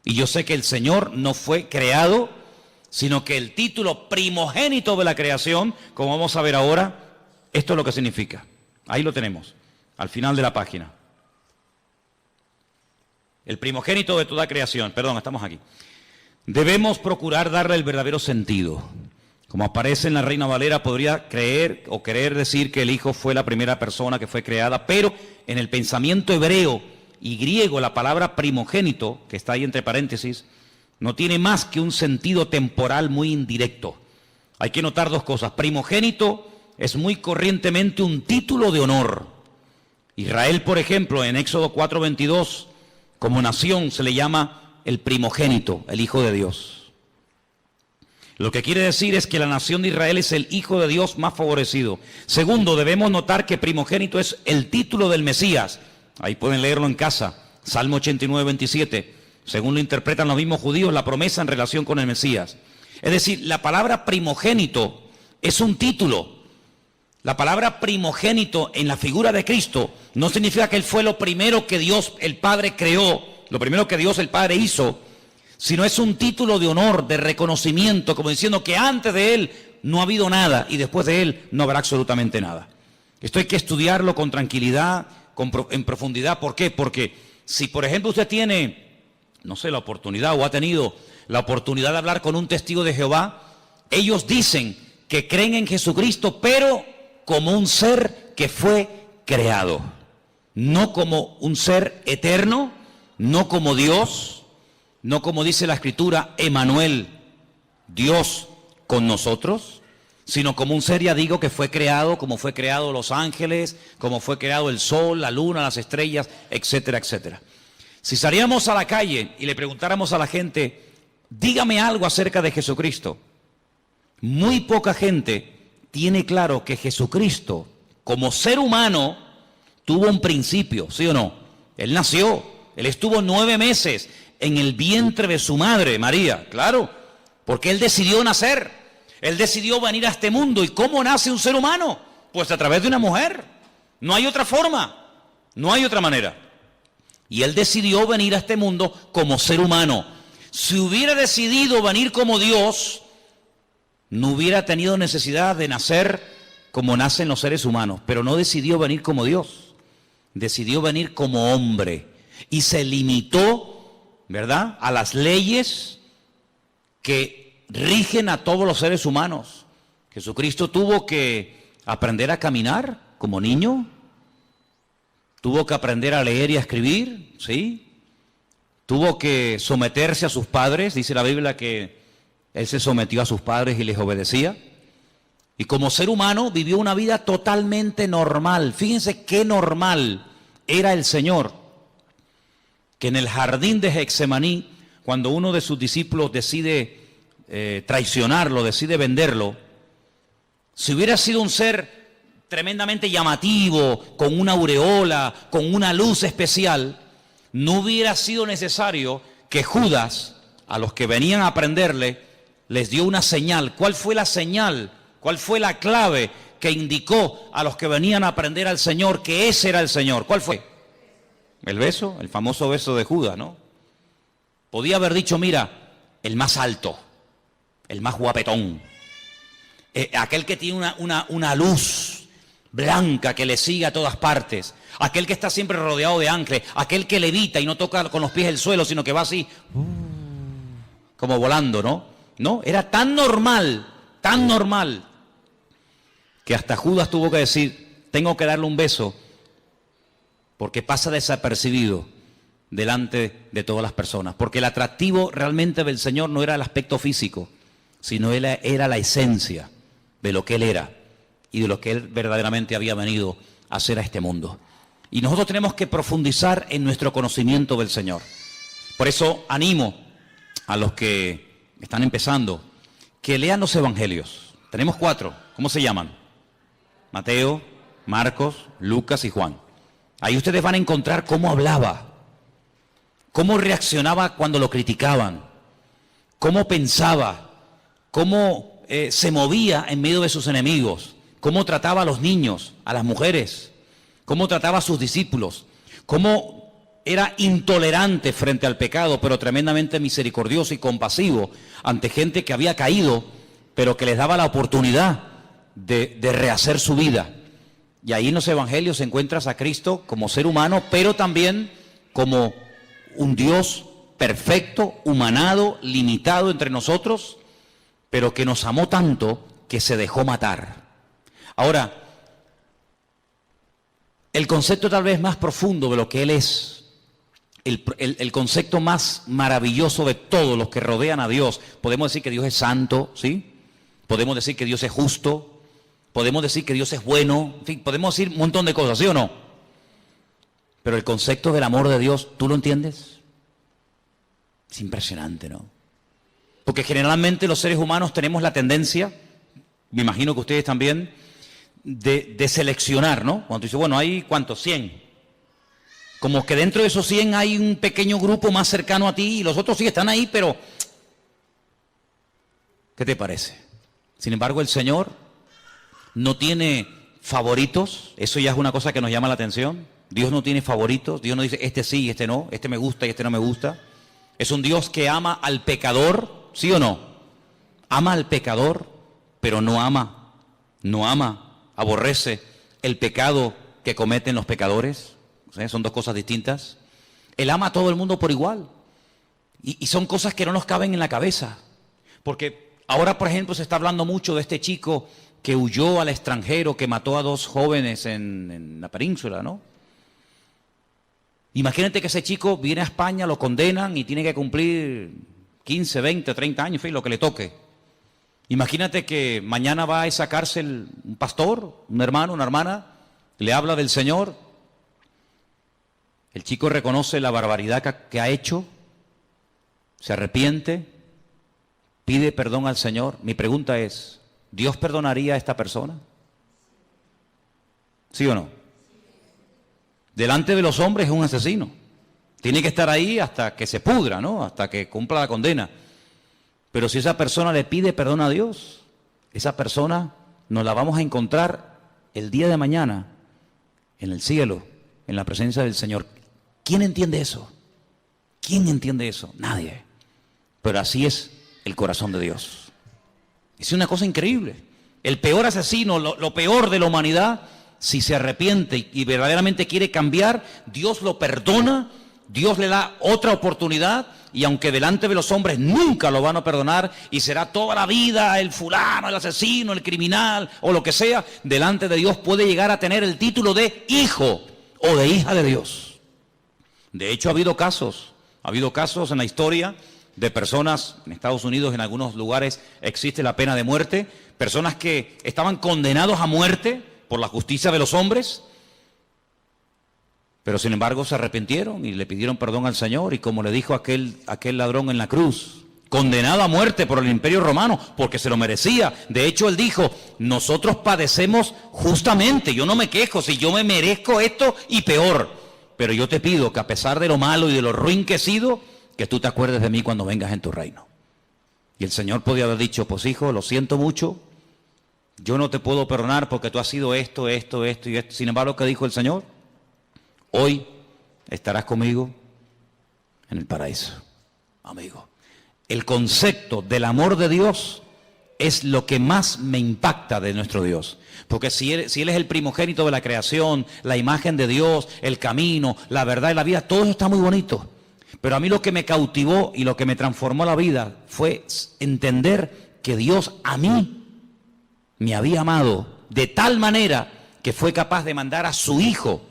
Speaker 1: Y yo sé que el Señor no fue creado, sino que el título primogénito de la creación, como vamos a ver ahora, esto es lo que significa. Ahí lo tenemos, al final de la página. El primogénito de toda creación. Perdón, estamos aquí. Debemos procurar darle el verdadero sentido. Como aparece en la Reina Valera, podría creer o querer decir que el Hijo fue la primera persona que fue creada, pero en el pensamiento hebreo y griego, la palabra primogénito, que está ahí entre paréntesis, no tiene más que un sentido temporal muy indirecto. Hay que notar dos cosas. Primogénito es muy corrientemente un título de honor. Israel, por ejemplo, en Éxodo 4:22, como nación se le llama el primogénito, el Hijo de Dios. Lo que quiere decir es que la nación de Israel es el Hijo de Dios más favorecido. Segundo, debemos notar que primogénito es el título del Mesías. Ahí pueden leerlo en casa, Salmo 89:27. Según lo interpretan los mismos judíos, la promesa en relación con el Mesías. Es decir, la palabra primogénito es un título. La palabra primogénito en la figura de Cristo no significa que Él fue lo primero que Dios el Padre creó, lo primero que Dios el Padre hizo, sino es un título de honor, de reconocimiento, como diciendo que antes de Él no ha habido nada y después de Él no habrá absolutamente nada. Esto hay que estudiarlo con tranquilidad, en profundidad. ¿Por qué? Porque si, por ejemplo, usted tiene, no sé, la oportunidad o ha tenido la oportunidad de hablar con un testigo de Jehová, ellos dicen que creen en Jesucristo, pero como un ser que fue creado, no como un ser eterno, no como Dios, no como dice la Escritura, Emmanuel, Dios con nosotros, sino como un ser, ya digo, que fue creado, como fue creado los ángeles, como fue creado el sol, la luna, las estrellas, etcétera, etcétera. Si saliéramos a la calle y le preguntáramos a la gente, dígame algo acerca de Jesucristo, muy poca gente tiene claro que Jesucristo, como ser humano, tuvo un principio, ¿sí o no? Él nació, Él estuvo 9 meses en el vientre de su madre, María, claro, porque Él decidió nacer. Él decidió venir a este mundo. ¿Y cómo nace un ser humano? Pues a través de una mujer. No hay otra forma, no hay otra manera. Y Él decidió venir a este mundo como ser humano. Si hubiera decidido venir como Dios, no hubiera tenido necesidad de nacer como nacen los seres humanos. Pero no decidió venir como Dios. Decidió venir como hombre. Y se limitó, ¿verdad?, a las leyes que rigen a todos los seres humanos. Jesucristo tuvo que aprender a caminar como niño, tuvo que aprender a leer y a escribir, ¿sí? Tuvo que someterse a sus padres, dice la Biblia que Él se sometió a sus padres y les obedecía. Y como ser humano vivió una vida totalmente normal. Fíjense qué normal era el Señor, que en el jardín de Getsemaní, cuando uno de sus discípulos decide traicionarlo, decide venderlo, si hubiera sido un ser tremendamente llamativo, con una aureola, con una luz especial, no hubiera sido necesario que Judas, a los que venían a prenderle, les dio una señal. ¿Cuál fue la señal? ¿Cuál fue la clave que indicó a los que venían a prender al Señor que ese era el Señor? ¿Cuál fue? El beso, el famoso beso de Judas, ¿no? Podía haber dicho, mira, el más alto, el más guapetón, aquel que tiene una luz blanca que le sigue a todas partes, aquel que está siempre rodeado de ángeles, aquel que levita y no toca con los pies el suelo, sino que va así, como volando, ¿no? No, era tan normal tan normal, que hasta Judas tuvo que decir, tengo que darle un beso, porque pasa desapercibido delante de todas las personas. Porque el atractivo realmente del Señor no era el aspecto físico, sino era la esencia de lo que Él era y de lo que Él verdaderamente había venido a hacer a este mundo. Y nosotros tenemos que profundizar en nuestro conocimiento del Señor. Por eso animo a los que están empezando que lean los evangelios. Tenemos 4. ¿Cómo se llaman? Mateo, Marcos, Lucas y Juan. Ahí ustedes van a encontrar cómo hablaba, cómo reaccionaba cuando lo criticaban, cómo pensaba, cómo se movía en medio de sus enemigos, cómo trataba a los niños, a las mujeres, cómo trataba a sus discípulos, cómo era intolerante frente al pecado, pero tremendamente misericordioso y compasivo ante gente que había caído, pero que les daba la oportunidad de rehacer su vida. Y ahí en los evangelios encuentras a Cristo como ser humano, pero también como un Dios perfecto, humanado, limitado entre nosotros, pero que nos amó tanto que se dejó matar. Ahora, el concepto tal vez más profundo de lo que Él es, el concepto más maravilloso de todos los que rodean a Dios, podemos decir que Dios es santo, ¿sí? Podemos decir que Dios es justo, podemos decir que Dios es bueno, en fin, podemos decir un montón de cosas, ¿sí o no? Pero el concepto del amor de Dios, ¿tú lo entiendes? Es impresionante, ¿no? Porque generalmente los seres humanos tenemos la tendencia, me imagino que ustedes también, de seleccionar, ¿no? Cuando tú dices, bueno, hay ¿cuántos? 100. Como que dentro de esos 100 hay un pequeño grupo más cercano a ti y los otros sí están ahí, pero ¿qué te parece? Sin embargo, el Señor no tiene favoritos, eso ya es una cosa que nos llama la atención. Dios no tiene favoritos, Dios no dice este sí y este no, este me gusta y este no me gusta. Es un Dios que ama al pecador, ¿sí o no? Ama al pecador, pero no ama, aborrece el pecado que cometen los pecadores. O sea, son dos cosas distintas. Él ama a todo el mundo por igual. Y son cosas que no nos caben en la cabeza. Porque ahora, por ejemplo, se está hablando mucho de este chico que huyó al extranjero, que mató a 2 jóvenes en la península, ¿no? Imagínate que ese chico viene a España, lo condenan y tiene que cumplir 15, 20, 30 años, en fin, lo que le toque. Imagínate que mañana va a esa cárcel un pastor, un hermano, una hermana, le habla del Señor. El chico reconoce la barbaridad que ha hecho, se arrepiente, pide perdón al Señor. Mi pregunta es, ¿Dios perdonaría a esta persona? ¿Sí o no? Delante de los hombres es un asesino. Tiene que estar ahí hasta que se pudra, ¿no? Hasta que cumpla la condena. Pero si esa persona le pide perdón a Dios, esa persona nos la vamos a encontrar el día de mañana en el cielo, en la presencia del Señor. ¿Quién entiende eso? ¿Quién entiende eso? Nadie. Pero así es el corazón de Dios. Es una cosa increíble. El peor asesino, lo peor de la humanidad, si se arrepiente y verdaderamente quiere cambiar, Dios lo perdona, Dios le da otra oportunidad, y aunque delante de los hombres nunca lo van a perdonar y será toda la vida el fulano, el asesino, el criminal o lo que sea, delante de Dios puede llegar a tener el título de hijo o de hija de Dios. De hecho, ha habido casos en la historia de personas, en Estados Unidos, en algunos lugares existe la pena de muerte, personas que estaban condenados a muerte por la justicia de los hombres, pero sin embargo se arrepintieron y le pidieron perdón al Señor, y como le dijo aquel ladrón en la cruz, condenado a muerte por el Imperio Romano, porque se lo merecía. De hecho, él dijo, nosotros padecemos justamente, yo no me quejo, si yo me merezco esto y peor, pero yo te pido que a pesar de lo malo y de lo ruin que he sido, que tú te acuerdes de mí cuando vengas en tu reino. Y el Señor podía haber dicho, pues hijo, lo siento mucho, yo no te puedo perdonar porque tú has sido esto y esto. Sin embargo, ¿qué dijo el Señor? Hoy estarás conmigo en el paraíso, amigo. El concepto del amor de Dios es lo que más me impacta de nuestro Dios. Porque si Él es el primogénito de la creación, la imagen de Dios, el camino, la verdad y la vida, todo eso está muy bonito. Pero a mí lo que me cautivó y lo que me transformó la vida fue entender que Dios a mí Me había amado de tal manera que fue capaz de mandar a su hijo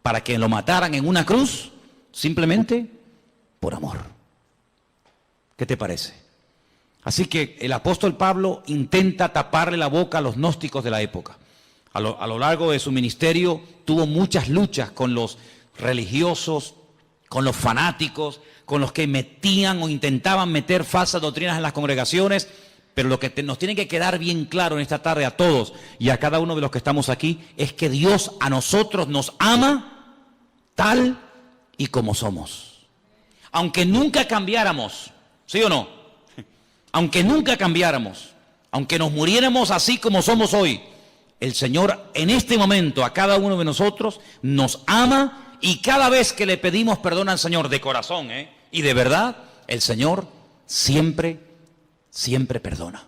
Speaker 1: para que lo mataran en una cruz, simplemente por amor. ¿Qué te parece? Así que el apóstol Pablo intenta taparle la boca a los gnósticos de la época. A lo largo de su ministerio tuvo muchas luchas con los religiosos, con los fanáticos, con los que metían o intentaban meter falsas doctrinas en las congregaciones. Pero lo que nos tiene que quedar bien claro en esta tarde a todos y a cada uno de los que estamos aquí es que Dios a nosotros nos ama tal y como somos. Aunque nunca cambiáramos, ¿sí o no? Aunque nunca cambiáramos, aunque nos muriéramos así como somos hoy, el Señor en este momento a cada uno de nosotros nos ama y cada vez que le pedimos perdón al Señor de corazón y de verdad, el Señor siempre perdona.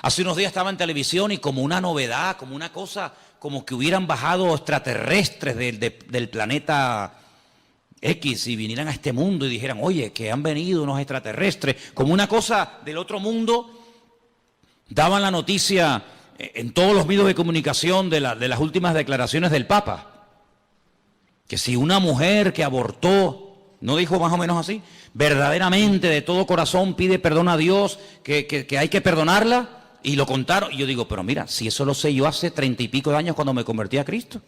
Speaker 1: Hace unos días estaba en televisión y como una novedad, como una cosa, como que hubieran bajado extraterrestres del planeta X y vinieran a este mundo y dijeran, oye, que han venido unos extraterrestres, como una cosa del otro mundo. Daban la noticia en todos los medios de comunicación de las últimas declaraciones del Papa, que si una mujer que abortó, ¿no dijo más o menos así? Verdaderamente de todo corazón pide perdón a Dios, que hay que perdonarla, y lo contaron. Y yo digo, pero mira, si eso lo sé yo hace 30 y pico de años cuando me convertí a Cristo.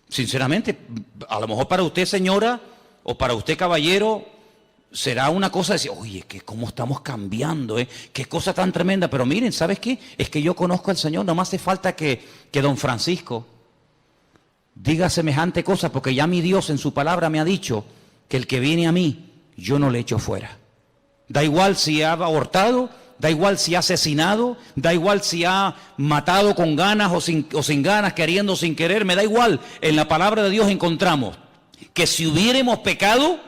Speaker 1: Sinceramente, a lo mejor para usted, señora, o para usted, caballero, será una cosa de decir, oye, que cómo estamos cambiando, qué cosa tan tremenda. Pero miren, ¿sabes qué? Es que yo conozco al Señor, no me hace falta que don Francisco diga semejante cosa, porque ya mi Dios en su palabra me ha dicho que el que viene a mí, yo no le echo fuera. Da igual si ha abortado, da igual si ha asesinado, da igual si ha matado con ganas o sin ganas, queriendo sin querer, me da igual. En la palabra de Dios encontramos que si hubiéramos pecado,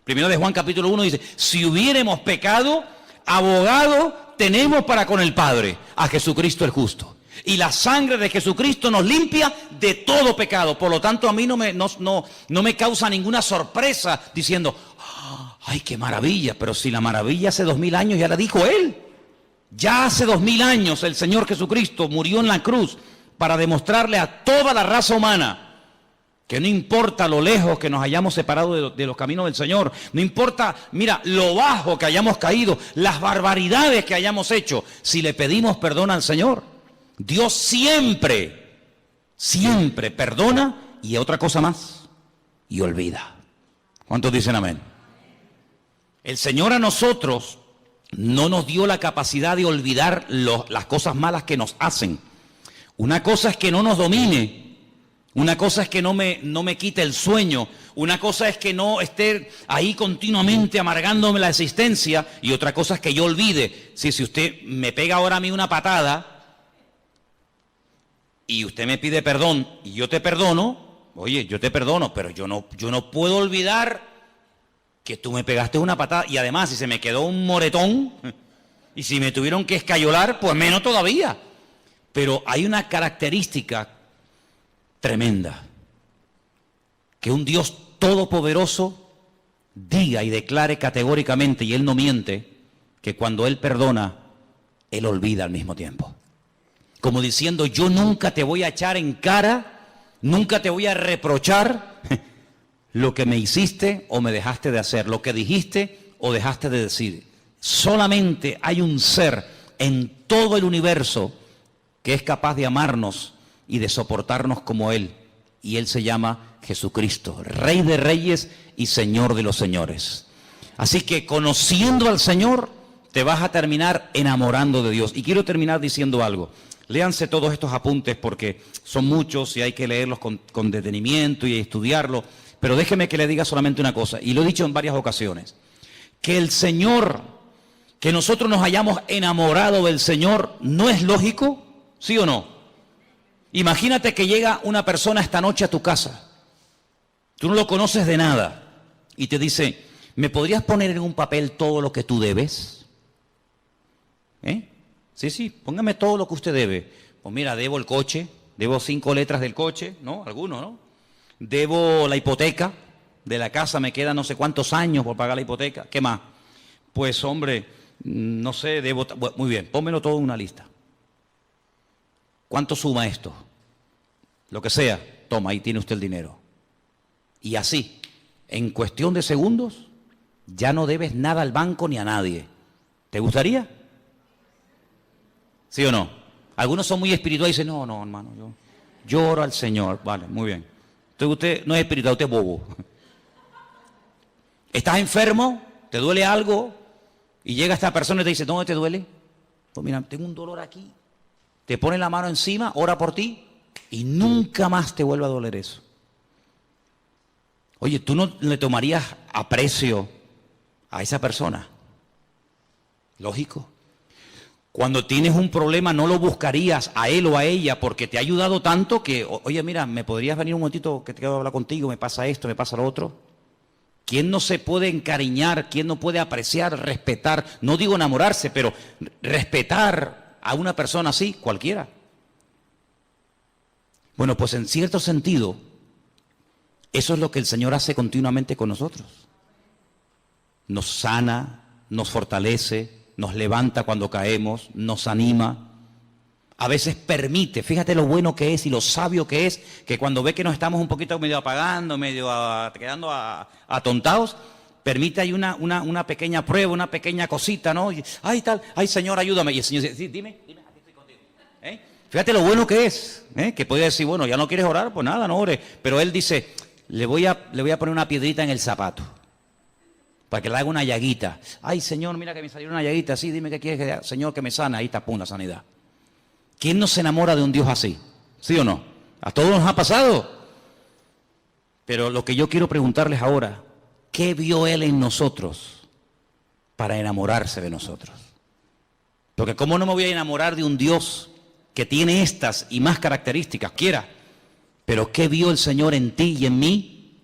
Speaker 1: primero de Juan capítulo 1 dice, si hubiéramos pecado, abogado tenemos para con el Padre, a Jesucristo el justo. Y la sangre de Jesucristo nos limpia de todo pecado. Por lo tanto, a mí no me causa ninguna sorpresa diciendo, ¡ay, qué maravilla! Pero si la maravilla hace 2000 años ya la dijo Él. Ya hace 2000 años el Señor Jesucristo murió en la cruz para demostrarle a toda la raza humana que no importa lo lejos que nos hayamos separado de los caminos del Señor, no importa, mira, lo bajo que hayamos caído, las barbaridades que hayamos hecho, si le pedimos perdón al Señor, Dios siempre perdona y otra cosa más, y olvida. ¿Cuántos dicen amén? El Señor a nosotros no nos dio la capacidad de olvidar las cosas malas que nos hacen. Una cosa es que no nos domine, una cosa es que no me quite el sueño, una cosa es que no esté ahí continuamente amargándome la existencia, y otra cosa es que yo olvide. Si usted me pega ahora a mí una patada y usted me pide perdón y yo te perdono, oye, yo te perdono, pero yo no puedo olvidar que tú me pegaste una patada, y además si se me quedó un moretón y si me tuvieron que escayolar, pues menos todavía. Pero hay una característica tremenda, que un Dios todopoderoso diga y declare categóricamente, y Él no miente, que cuando Él perdona, Él olvida al mismo tiempo. Como diciendo, yo nunca te voy a echar en cara, nunca te voy a reprochar lo que me hiciste o me dejaste de hacer, lo que dijiste o dejaste de decir. Solamente hay un ser en todo el universo que es capaz de amarnos y de soportarnos como Él, y Él se llama Jesucristo, Rey de Reyes y Señor de los Señores. Así que conociendo al Señor, te vas a terminar enamorando de Dios. Y quiero terminar diciendo algo. Léanse todos estos apuntes porque son muchos y hay que leerlos con detenimiento y estudiarlos. Pero déjeme que le diga solamente una cosa, y lo he dicho en varias ocasiones, que el Señor, que nosotros nos hayamos enamorado del Señor, ¿no es lógico? ¿Sí o no? Imagínate que llega una persona esta noche a tu casa, tú no lo conoces de nada, y te dice, ¿me podrías poner en un papel todo lo que tú debes? Sí, póngame todo lo que usted debe. Pues mira, debo el coche, debo 5 letras del coche, ¿no? Alguno, ¿no? Debo la hipoteca de la casa, me quedan no sé cuántos años por pagar la hipoteca. ¿Qué más? Pues hombre, no sé, debo... Muy bien, pónmelo todo en una lista. ¿Cuánto suma esto? Lo que sea, toma, ahí tiene usted el dinero. Y así, en cuestión de segundos, ya no debes nada al banco ni a nadie. ¿Te gustaría? ¿Sí o no? Algunos son muy espirituales y dicen, no, no, hermano, yo oro al Señor. Vale, muy bien. Entonces usted no es espiritual, usted es bobo. ¿Estás enfermo? ¿Te duele algo? Y llega esta persona y te dice, ¿dónde te duele? Pues mira, tengo un dolor aquí. Te pone la mano encima, ora por ti y nunca más te vuelve a doler eso. Oye, ¿tú no le tomarías aprecio a esa persona? Lógico. Cuando tienes un problema no lo buscarías a él o a ella porque te ha ayudado tanto que, oye, mira, ¿me podrías venir un momentito que te quiero hablar contigo? Me pasa esto, me pasa lo otro. ¿Quién no se puede encariñar? ¿Quién no puede apreciar, respetar? No digo enamorarse, pero respetar a una persona así, cualquiera. Bueno, pues en cierto sentido, eso es lo que el Señor hace continuamente con nosotros. Nos sana, nos fortalece, nos levanta cuando caemos, nos anima. A veces permite, fíjate lo bueno que es y lo sabio que es, que cuando ve que nos estamos un poquito medio apagando, medio quedando atontados, permite ahí una pequeña prueba, una pequeña cosita, ¿no? Y, ay, tal, ay, Señor, ayúdame. Y el Señor dice, sí, dime, aquí estoy contigo. Fíjate lo bueno que es, que podría decir, bueno, ya no quieres orar, pues nada, no ores. Pero Él dice, le voy a poner una piedrita en el zapato, para que le haga una llaguita. Ay, Señor, mira que me salió una llaguita, sí, dime qué quieres que haga. Señor, que me sana, ahí está, pum, la sanidad. ¿Quién no se enamora de un Dios así? ¿Sí o no? A todos nos ha pasado. Pero lo que yo quiero preguntarles ahora, ¿qué vio Él en nosotros para enamorarse de nosotros? Porque ¿cómo no me voy a enamorar de un Dios que tiene estas y más características? Quiera. Pero ¿qué vio el Señor en ti y en mí?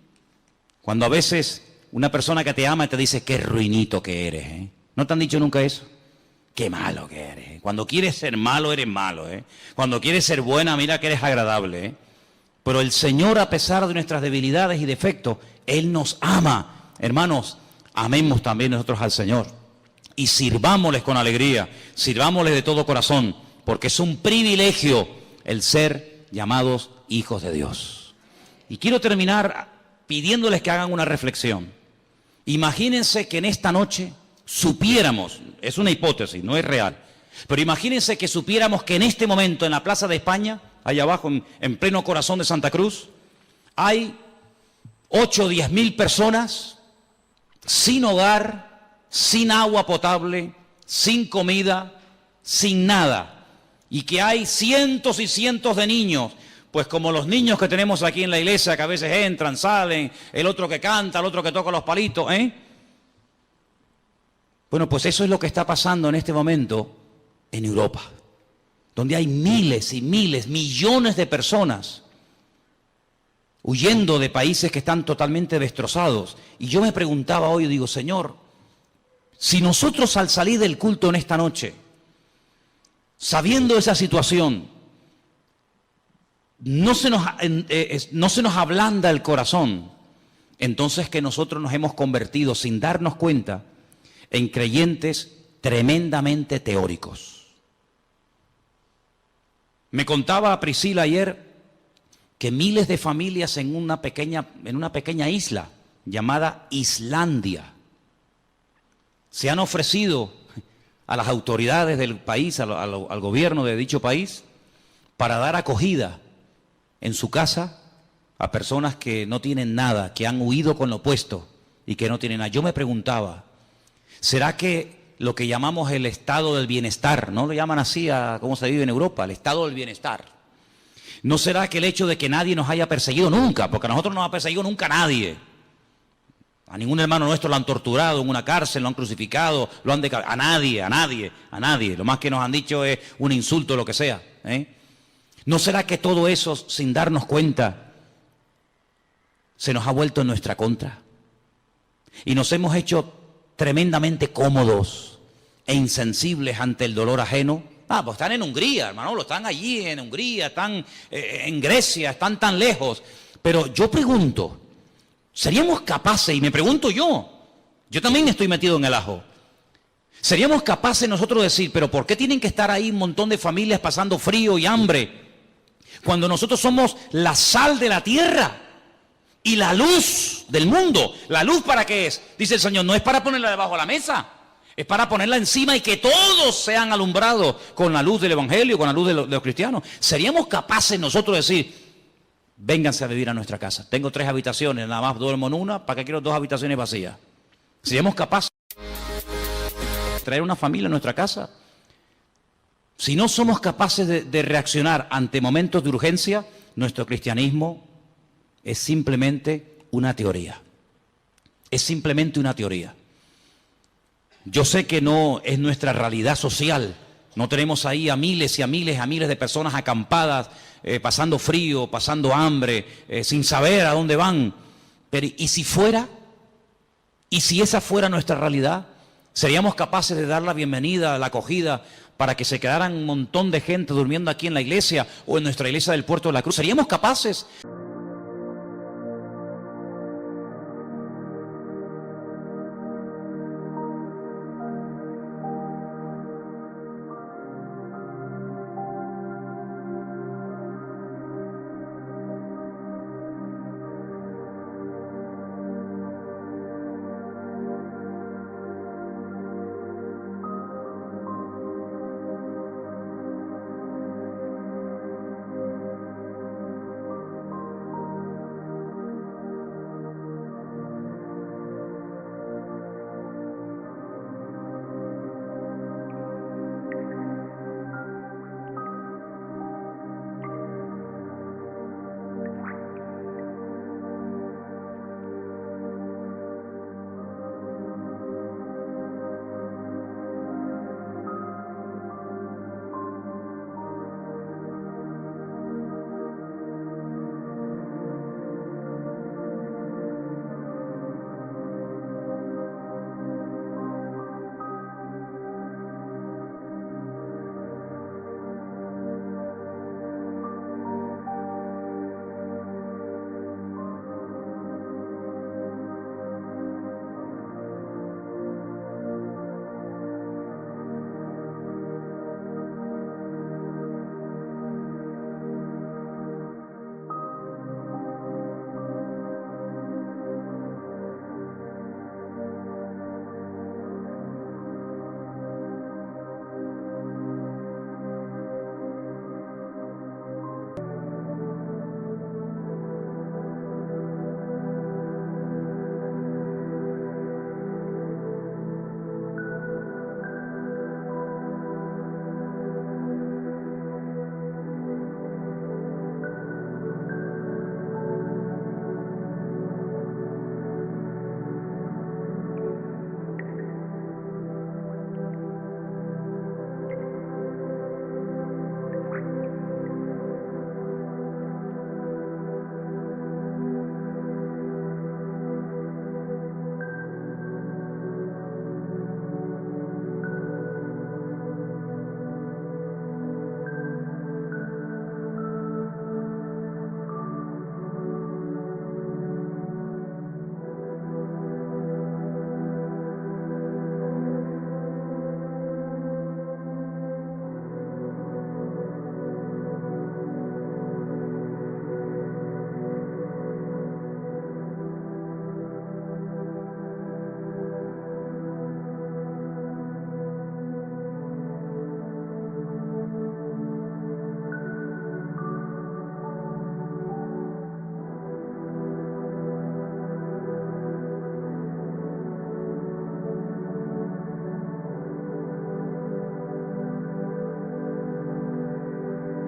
Speaker 1: Cuando a veces una persona que te ama te dice, qué ruinito que eres, ¿eh? ¿No te han dicho nunca eso? Qué malo que eres. Cuando quieres ser malo, eres malo, ¿eh? Cuando quieres ser buena, mira que eres agradable, ¿eh? Pero el Señor, a pesar de nuestras debilidades y defectos, Él nos ama. Hermanos, amemos también nosotros al Señor. Y sirvámosles con alegría, sirvámosles de todo corazón, porque es un privilegio el ser llamados hijos de Dios. Y quiero terminar pidiéndoles que hagan una reflexión. Imagínense que en esta noche supiéramos, es una hipótesis, no es real, pero imagínense que supiéramos que en este momento en la Plaza de España, allá abajo en pleno corazón de Santa Cruz, hay 8 o 10 mil personas sin hogar, sin agua potable, sin comida, sin nada, y que hay cientos y cientos de niños, pues como los niños que tenemos aquí en la iglesia, que a veces entran, salen, el otro que canta, el otro que toca los palitos, Bueno, pues eso es lo que está pasando en este momento en Europa, donde hay miles y miles, millones de personas huyendo de países que están totalmente destrozados. Y yo me preguntaba hoy, digo, Señor, si nosotros al salir del culto en esta noche, sabiendo esa situación, no se nos ablanda el corazón, entonces que nosotros nos hemos convertido sin darnos cuenta en creyentes tremendamente teóricos. Me contaba Priscila ayer que miles de familias en una pequeña isla llamada Islandia se han ofrecido a las autoridades del país, al gobierno de dicho país, para dar acogida en su casa a personas que no tienen nada, que han huido con lo opuesto y que no tienen nada. Yo me preguntaba, ¿será que lo que llamamos el estado del bienestar, no lo llaman así a cómo se vive en Europa, el estado del bienestar? ¿No será que el hecho de que nadie nos haya perseguido nunca, porque a nosotros no nos ha perseguido nunca nadie? A ningún hermano nuestro lo han torturado en una cárcel, lo han crucificado, lo han decapitado. A nadie. Lo más que nos han dicho es un insulto, lo que sea, ¿No será que todo eso, sin darnos cuenta, se nos ha vuelto en nuestra contra? Y nos hemos hecho tremendamente cómodos e insensibles ante el dolor ajeno. Pues están en Hungría, hermano, están allí en Hungría, están en Grecia, están tan lejos. Pero yo pregunto, ¿seríamos capaces? Y me pregunto yo también estoy metido en el ajo. ¿Seríamos capaces nosotros de decir, pero ¿por qué tienen que estar ahí un montón de familias pasando frío y hambre? Cuando nosotros somos la sal de la tierra y la luz del mundo. ¿La luz para qué es? Dice el Señor, no es para ponerla debajo de la mesa, es para ponerla encima y que todos sean alumbrados con la luz del Evangelio, con la luz de los cristianos. ¿Seríamos capaces nosotros de decir, vénganse a vivir a nuestra casa? Tengo 3 habitaciones, nada más duermo en una, ¿para qué quiero 2 habitaciones vacías? ¿Seríamos capaces de traer una familia a nuestra casa? Si no somos capaces de reaccionar ante momentos de urgencia, nuestro cristianismo es simplemente una teoría. Es simplemente una teoría. Yo sé que no es nuestra realidad social. No tenemos ahí a miles y a miles de personas acampadas, pasando frío, pasando hambre, sin saber a dónde van. Pero ¿y si fuera? ¿Y si esa fuera nuestra realidad? ¿Seríamos capaces de dar la bienvenida, la acogida, para que se quedaran un montón de gente durmiendo aquí en la iglesia o en nuestra iglesia del Puerto de la Cruz? ¿Seríamos capaces?